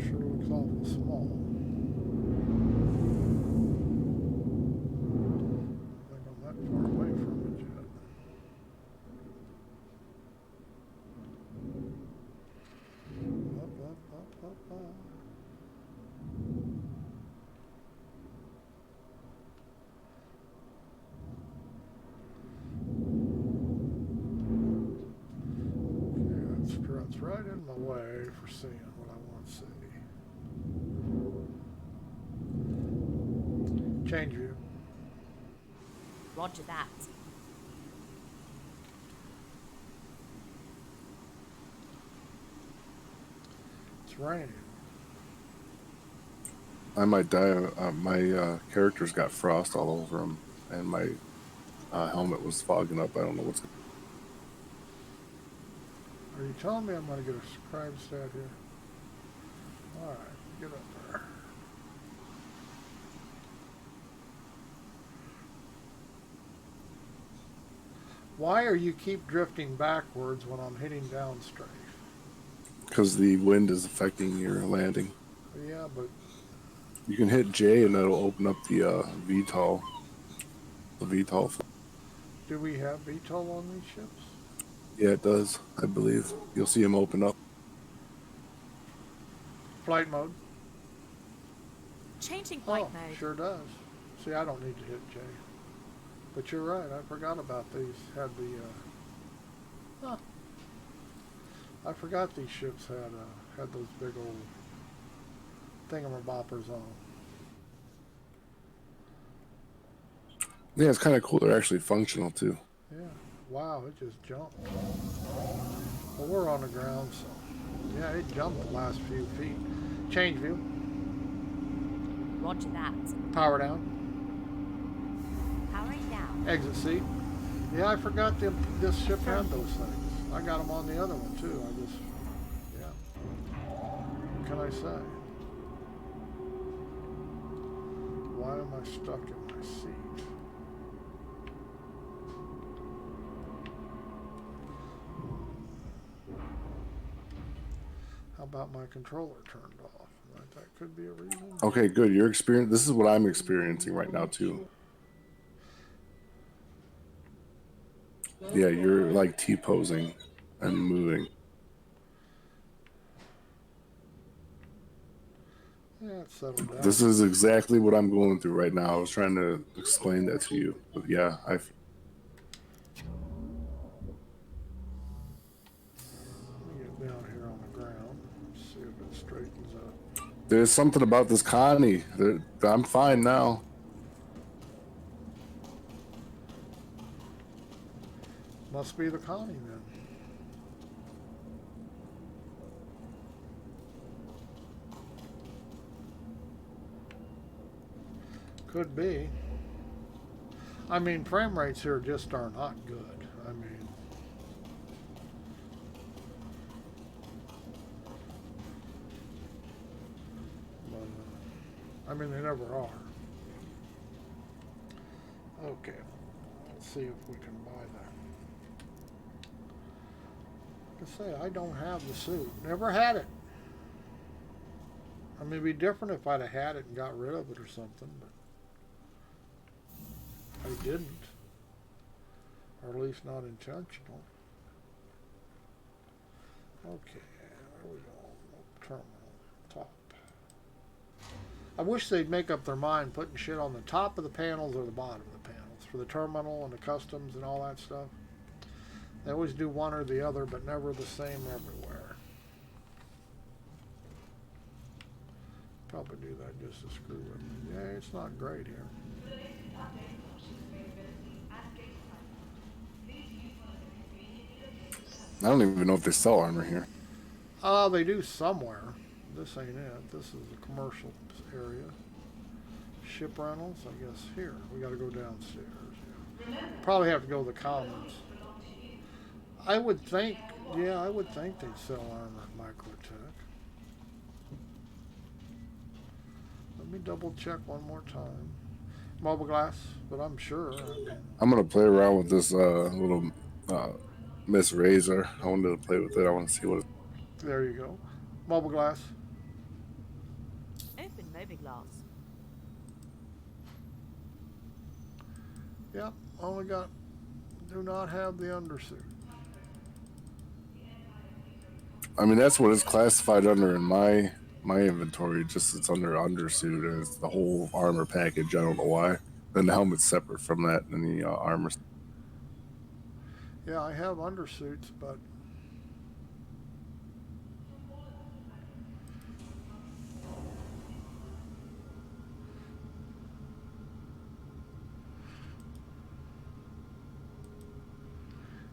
Sure looks awful small. I think I'm that far away from it yet. Up. Okay, that's right in my way for seeing what I want to see. Change view. Roger that. It's raining. I might die. My character's got frost all over him, and my helmet was fogging up. I don't know what's. Are you telling me I'm going to get a crime stat here? Alright, get up there. Why are you keep drifting backwards when I'm hitting downstrafe? Because the wind is affecting your landing. Yeah, but You can hit J and that'll open up the VTOL. The VTOL. do we have VTOL on these ships? Yeah, it does. I believe you'll see them open up. Flight mode? Changing flight Oh, mode. sure does. See, I don't need to hit J. But you're right, I forgot about these. Had the, I forgot these ships had those big old thingamaboppers on. Yeah, it's kind of cool. They're actually functional too. Yeah. Wow, it just jumped. Well, we're on the ground, so yeah, it jumped the last few feet. Change view. Roger that. Power down. Powering down. Exit seat. Yeah, I forgot this ship had those things. I got them on the other one too. I just, yeah. What can I say? Why am I stuck in my seat? How about my controller turned off? That could be a reason. Okay, good. Your experience. This is what I'm experiencing right now too. Yeah, you're like T-posing and moving. Yeah, it's settled down. This is exactly what I'm going through right now. I was trying to explain that to you, but yeah, Let me get down here on the ground. See if it straightens up. there's something about this Connie. I'm fine now. Must be the Connie then. Could be. I mean, frame rates here just are not good. I mean, they never are. Okay, let's see if we can buy that. Like I say, I don't have the suit. Never had it. I mean, it'd be different if I'd have had it and got rid of it or something, but I didn't. Or at least not intentional. Okay, there we go. Terminal. Top. I wish they'd make up their mind putting shit on the top of the panels or the bottom of the panels for the terminal and the customs and all that stuff. They always do one or the other, but never the same everywhere. Probably do that just to screw with me. Yeah, it's not great here. I don't even know if they sell armor here. They do somewhere. This ain't it. This is the commercial area. Ship rentals, I guess here. We gotta go downstairs. Yeah. Probably have to go to the commons. I would think, yeah, I would think they'd sell armor at Microtech. Let me double check one more time. Mobile glass, but I'm sure. I'm gonna play around with this little Miss Razor. I wanted to play with it. I want to see what it's... There you go. Mobile glass. Open Mobiglass. Yep, only got, do not have the undersuit. I mean, that's what it's classified under in my inventory. Just it's under undersuit, and it's the whole armor package. I don't know why. Then the helmet's separate from that, and the armor. Yeah, I have undersuits, but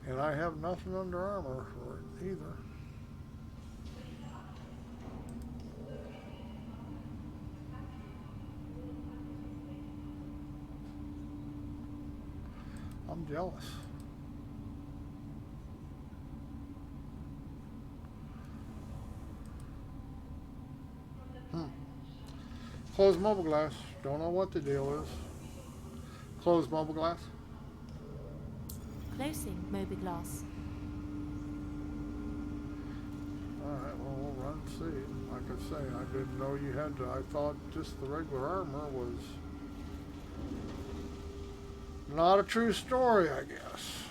and I have nothing under armor for it either. I'm jealous. Closed mobile glass. Don't know what the deal is. Closed mobile glass. Closing Mobiglass. Alright, well, we'll run and see. Like I say, I didn't know you had to. I thought just the regular armor was not a true story, I guess.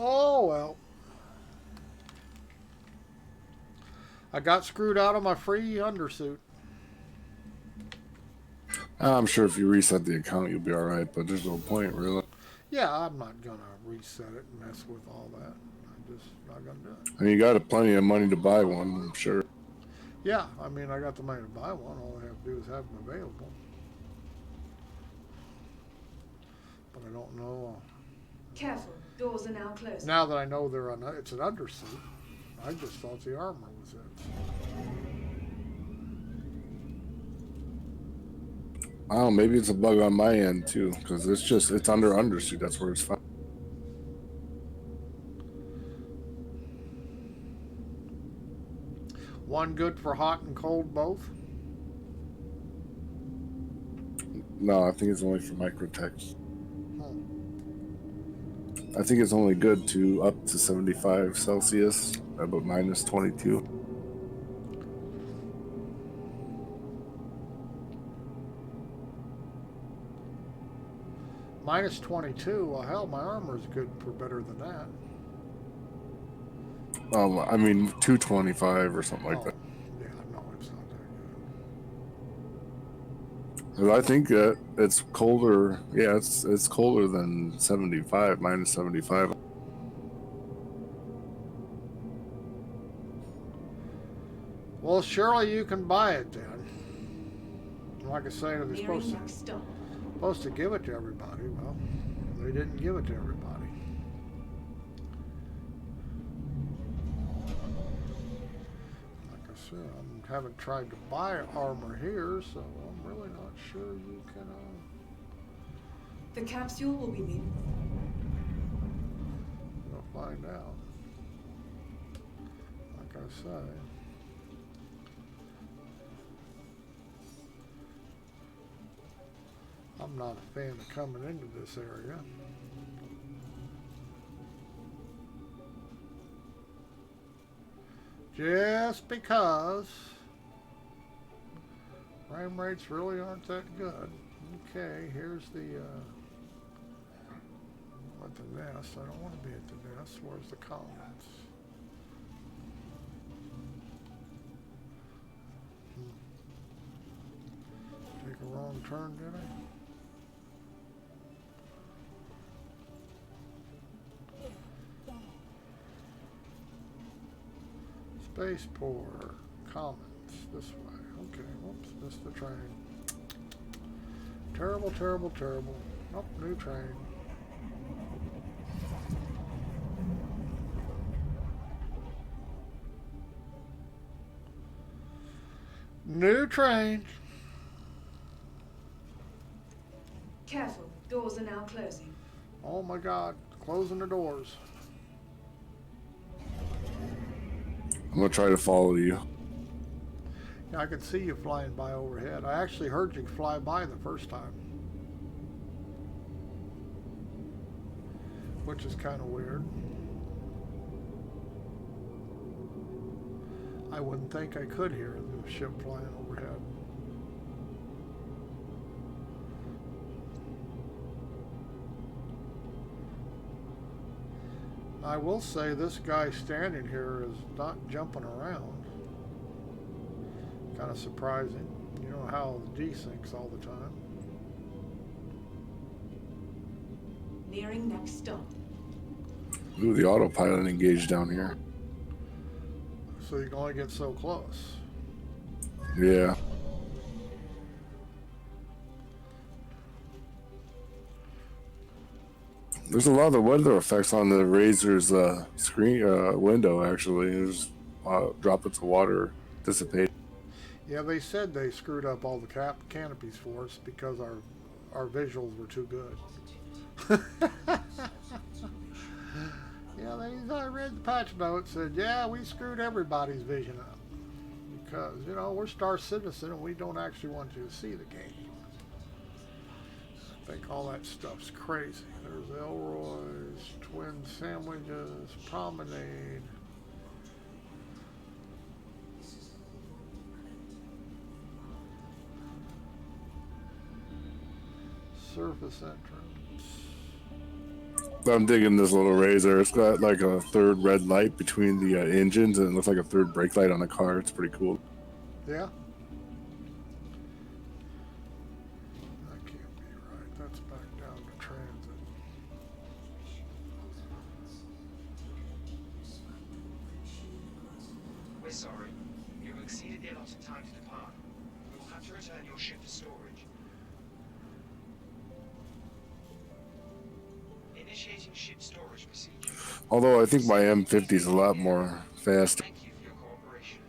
Oh, well. I got screwed out of my free undersuit. I'm sure if you reset the account, you'll be all right. But there's no point, really. Yeah, I'm not gonna reset it and mess with all that. I'm just not gonna do it. I mean, you got plenty of money to buy one, I'm sure. Yeah, I mean, I got the money to buy one. All I have to do is have them available. But I don't know. Careful, doors are now closed. Now that I know it's an undersuit, I just thought the armor was it. Oh, maybe it's a bug on my end too, because it's under undersuit. That's where it's fine. One good for hot and cold both? No, I think it's only for microtech. Hmm. I think it's only good to up to 75 Celsius, about minus 22. Minus 22. Well, hell, my armor's good for better than that. I mean 225 or something like Oh, that. yeah, no, it's not that good. 'Cause I think it's colder. Yeah, it's colder than 75, minus 75. Well, surely you can buy it then. Like I say, they're Nearing supposed next stop. to give it to everybody. Well, they didn't give it to everybody. Like I said, I haven't tried to buy armor here, so I'm really not sure you can. The capsule will be needed. We'll find out. Like I say. I'm not a fan of coming into this area. Just because frame rates really aren't that good. Okay, here's the at the nest. I don't want to be at the nest. Where's the comments? Take a wrong turn, did I? Spaceport. Comments. This way. Okay. Whoops. Missed the train. Terrible, terrible, terrible. Nope. New train. New train. Careful, doors are now closing. Oh my God. Closing the doors. I'm gonna try to follow you. Yeah, I could see you flying by overhead. I actually heard you fly by the first time. Which is kind of weird. I wouldn't think I could hear the ship flying overhead. I will say this guy standing here is not jumping around. Kind of surprising. You know how the desyncs all the time. Nearing next stop. Ooh, the autopilot engaged down here. So you can only get so close. Yeah. There's a lot of weather effects on the Razor's screen window. Actually, there's droplets of water dissipate. Yeah, they said they screwed up all the canopies for us because our visuals were too good. Yeah, I read the patch notes, said, yeah, we screwed everybody's vision up. Because, you know, we're Star Citizen and we don't actually want you to see the game. I think all that stuff's crazy. There's Elroy's, Twin Sandwiches, Promenade. Surface entrance. I'm digging this little Razor. It's got like a third red light between the engines, and it looks like a third brake light on the car. It's pretty cool. Yeah. That can't be right. That's back down to transit. We're sorry. You've exceeded the allotted time to depart. We will have to return your ship to storage. Initiating ship storage procedure. Although I think my M50 is a lot more fast. Thank you for your cooperation.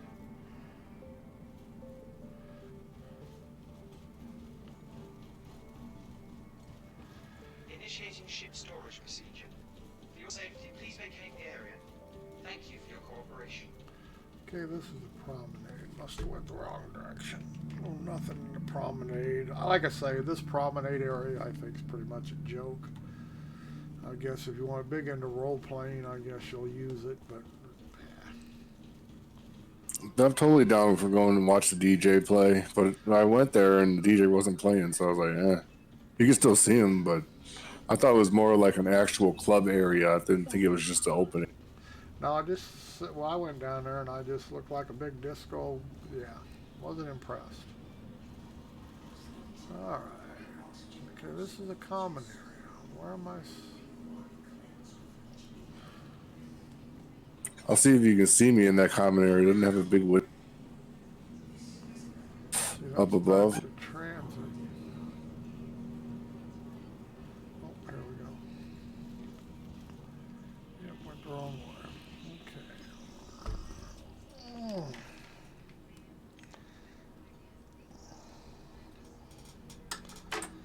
Initiating ship storage procedure. For your safety, please vacate the area. Thank you for your cooperation. Okay, this is the promenade. Must have went the wrong direction. Oh, nothing in the promenade. Like I say, this promenade area I think is pretty much a joke. I guess if you want to big into role playing, I guess you'll use it, but I'm totally down for going and watch the DJ play, but I went there and the DJ wasn't playing, so I was like, eh. You can still see him, but I thought it was more like an actual club area. I didn't think it was just an opening. no, I went down there and I just looked like a big disco. Yeah, wasn't impressed. All right. Okay, this is a common area. Where am I? I'll see if you can see me in that common area. It doesn't have a big window See, up that's above. back to transit. Oh, here we go. Yep, went the wrong way. Okay. Oh.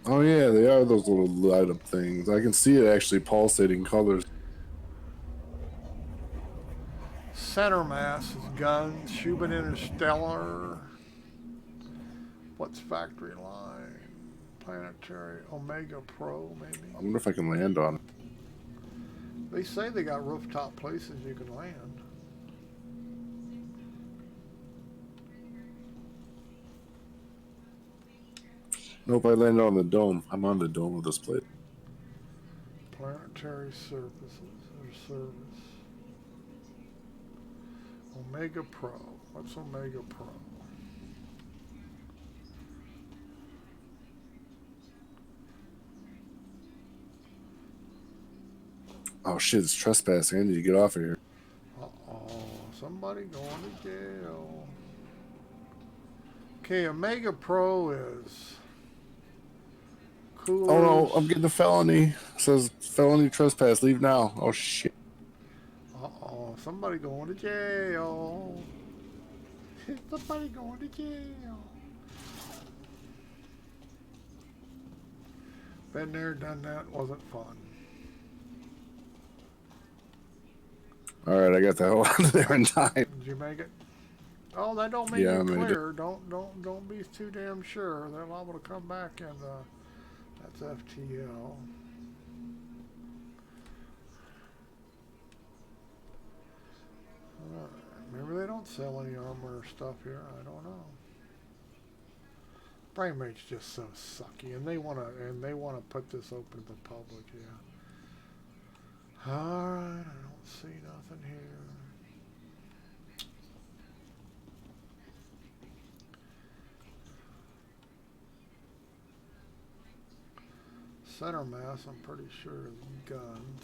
Oh yeah, they are those little light up things. I can see it actually pulsating colors. Center mass is guns. Cuban Interstellar. What's factory line? Planetary Omega Pro, maybe. I wonder if I can land on it. They say they got rooftop places you can land. Nope, I landed on the dome. I'm on the dome of this place. Planetary surfaces or service. Omega Pro. What's Omega Pro? Oh shit, it's trespassing. I need to get off of here. Uh-oh. Somebody going to jail. Okay, Omega Pro is coolers. Oh no, I'm getting a felony. It says felony trespass. Leave now. Oh shit. Uh-oh. Somebody going to jail. Somebody going to jail. Been there, done that. Wasn't fun. All right, I got the hell out of there in time. Did you make it? Oh, that don't mean Yeah, I you're made it. clear. Don't be too damn sure. They're liable to come back and that's FTL. Maybe they don't sell any armor or stuff here. I don't know. Brainmate's just so sucky, and they wanna put this open to the public. Yeah. All right, I don't see nothing here. Center mass, I'm pretty sure, is guns.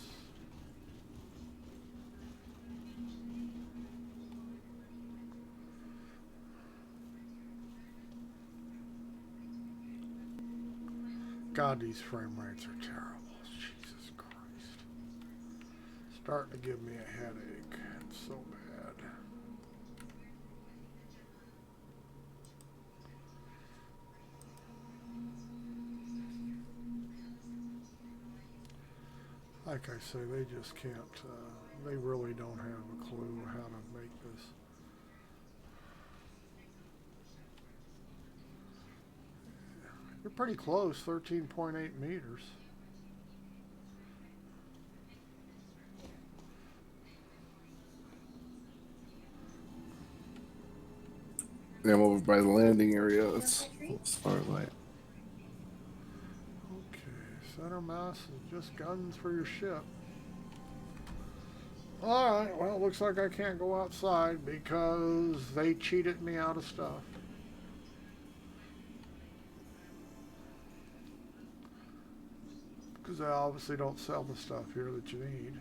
God, these frame rates are terrible. Jesus Christ. Starting to give me a headache. It's so bad. Like I say, they just can't, they really don't have a clue how to make this. You're pretty close, 13.8 meters. Yeah, I'm over by the landing area. That's as far away. Okay, center mass is just guns for your ship. Alright, well, it looks like I can't go outside because they cheated me out of stuff. Because they obviously don't sell the stuff here that you need.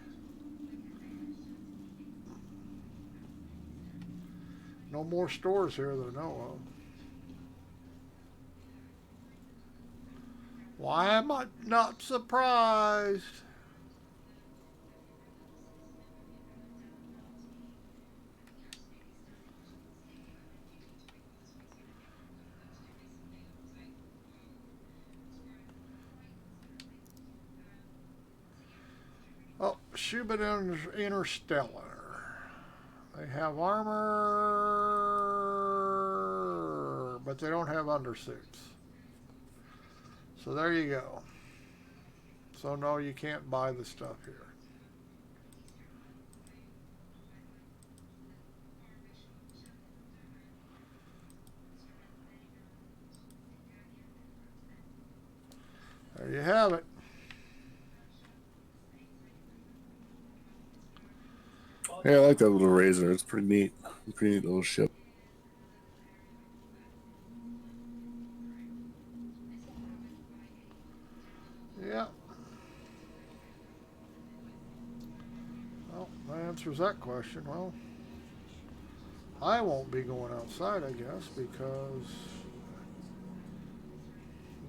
No more stores here that I know of. Why am I not surprised? Oh, Cuban Interstellar. They have armor. but they don't have undersuits. So there you go. So no, you can't buy the stuff here. There you have it. Yeah, I like that little razor. It's pretty neat. Pretty neat little ship. Yeah. Well, that answers that question. Well, I won't be going outside, I guess, because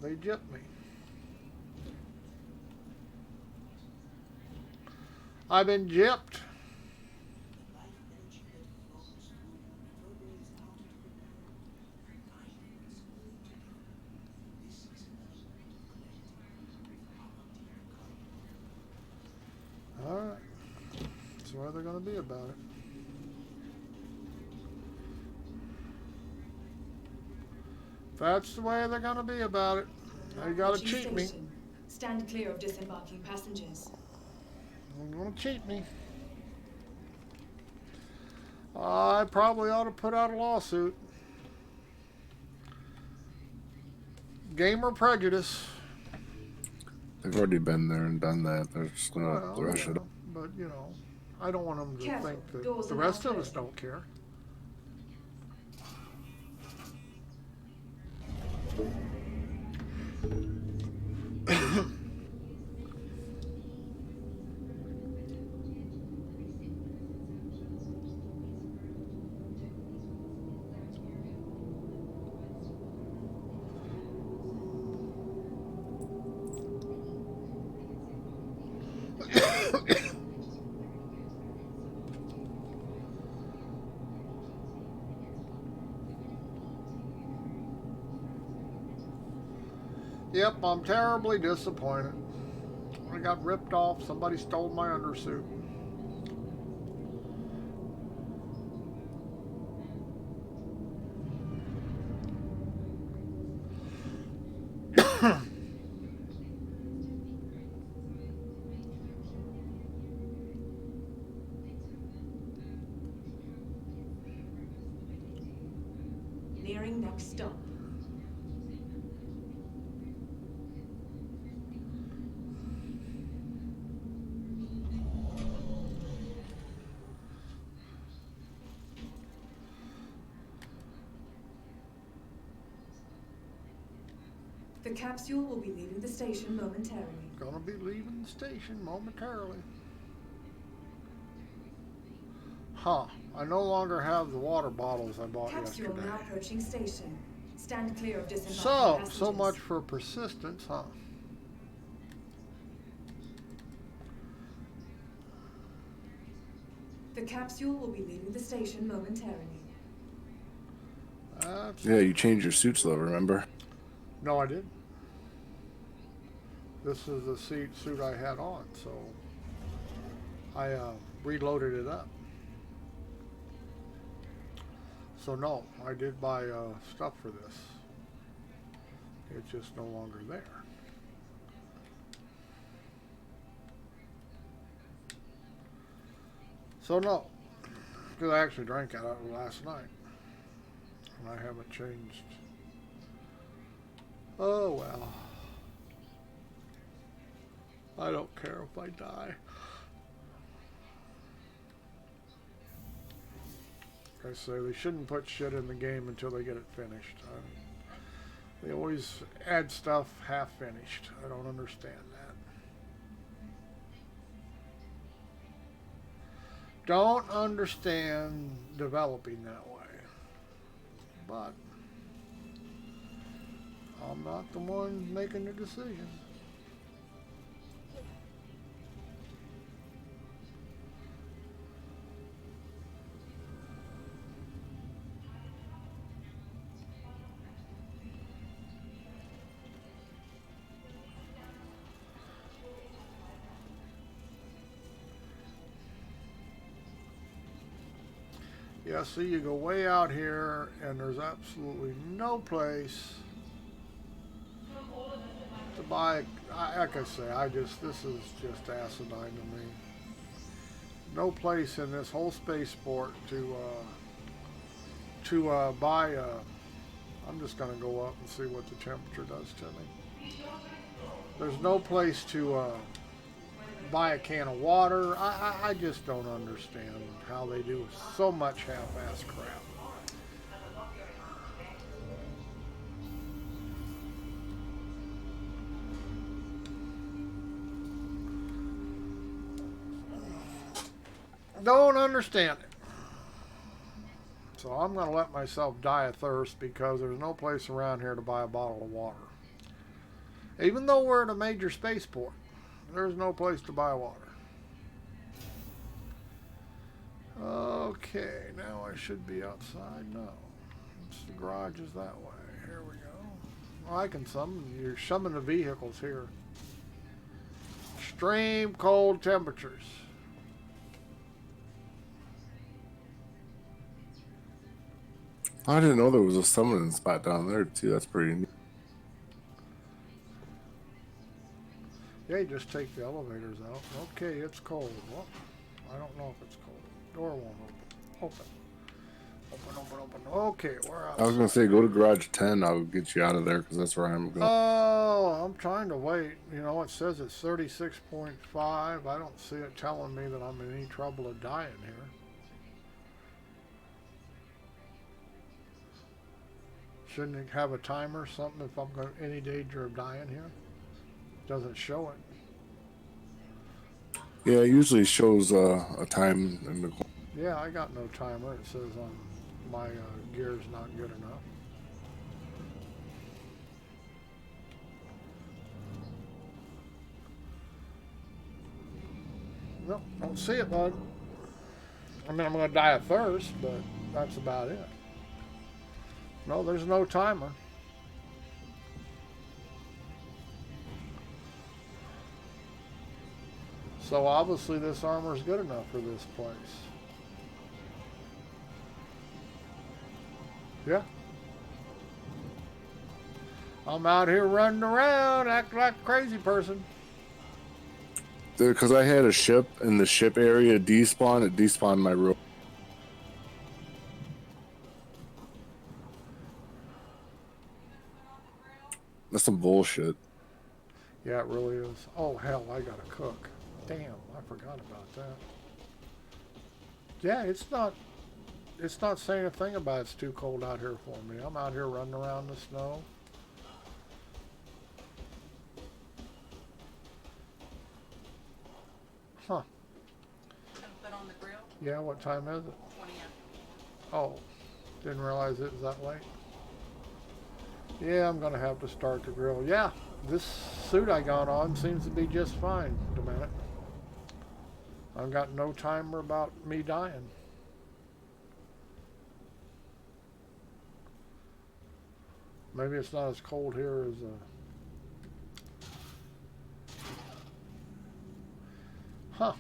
they gypped me. I've been gypped. All right. That's why they're going to be about it. That's the way they're going to be about it. They got to cheat me. Stand clear of disembarking passengers. They're going to cheat me. I probably ought to put out a lawsuit. Gamer prejudice. They've already been there and done that. They're just gonna rush it. But you know, I don't want them to Careful, think that doors the are rest now of us closed. don't care. Yep, I'm terribly disappointed. I got ripped off. Somebody stole my undersuit. Nearing next stop. The capsule will be leaving the station momentarily. Gonna be leaving the station momentarily. Huh. I no longer have the water bottles I bought Capsule yesterday. now approaching station. Stand clear of disembarking passengers. So much for persistence, huh? The capsule will be leaving the station momentarily. Yeah, you changed your suits though, remember? No, I didn't. This is the suit I had on, so I reloaded it up. So no, I did buy stuff for this. It's just no longer there. So no, because I actually drank out of it last night, and I haven't changed. Oh well. I don't care if I die. I say they shouldn't put shit in the game until they get it finished. They always add stuff half finished. I don't understand that. Don't understand developing that way. But I'm not the one making the decision. Yeah, see, you go way out here, and there's absolutely no place to buy. Like I say, this is just asinine to me. No place in this whole spaceport to buy a. I'm just gonna go up and see what the temperature does to me. There's no place to buy a can of water. I just don't understand how they do so much half-ass crap. Don't understand it. So I'm going to let myself die of thirst because there's no place around here to buy a bottle of water. Even though we're at a major spaceport, there's no place to buy water. Okay, now I should be outside. No, the garage is that way. Here we go. Well, I can summon. You're summoning the vehicles here. Extreme cold temperatures. I didn't know there was a summoning spot down there too. That's pretty neat. Yeah, you just take the elevators out. Okay, it's cold. Well, I don't know if it's cold. Door won't open. Open. Okay, we're out. I was gonna say go to garage 10. I'll get you out of there because that's where I'm going. Oh, I'm trying to wait. You know, it says it's 36.5. I don't see it telling me that I'm in any trouble of dying here. Shouldn't it have a timer or something if I'm going any danger of dying here? Doesn't show it. Yeah, it usually shows a time in the. Yeah, I got no timer. It says my gear's not good enough. Nope, don't see it, bud. I mean, I'm going to die of thirst, but that's about it. No, there's no timer. So obviously this armor's good enough for this place. Yeah. I'm out here running around, acting like a crazy person. Because I had a ship in the ship area despawn. It despawned my room. That's some bullshit. Yeah, it really is. Oh, hell, I gotta cook. Damn, I forgot about that. Yeah, it's not saying a thing about it's too cold out here for me. I'm out here running around in the snow. Huh. Put on the grill? Yeah, what time is it? 20 after. Oh, didn't realize it was that late. Yeah, I'm gonna have to start the grill. Yeah, this suit I got on seems to be just fine. Wait a minute. I've got no timer about me dying. Maybe it's not as cold here as Huh.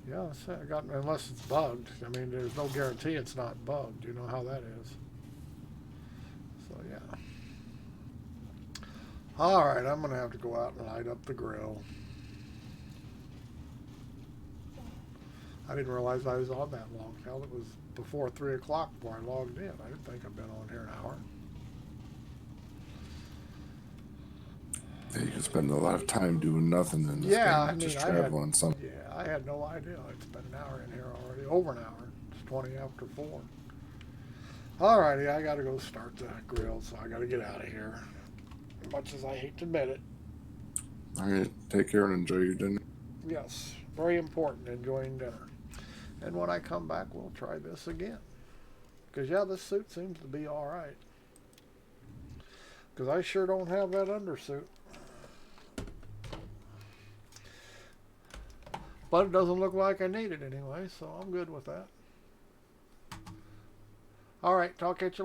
Yeah, that's it. I got, unless it's bugged. I mean, there's no guarantee it's not bugged. You know how that is. So, yeah. All right, I'm going to have to go out and light up the grill. I didn't realize I was on that long. Hell, it was before 3 o'clock before I logged in. I didn't think I'd been on here an hour. Yeah, you can spend a lot of time doing nothing in this game, just traveling something. Yeah, I had no idea. It's been an hour in here already. Over an hour. It's 20 after 4. Alrighty, I got to go start the grill, so I got to get out of here. As much as I hate to admit it. All right, take care and enjoy your dinner. Yes, very important, enjoying dinner. And when I come back, we'll try this again. Because, yeah, this suit seems to be all right. Because I sure don't have that undersuit. But it doesn't look like I need it anyway, so I'm good with that. All right, talk at you later.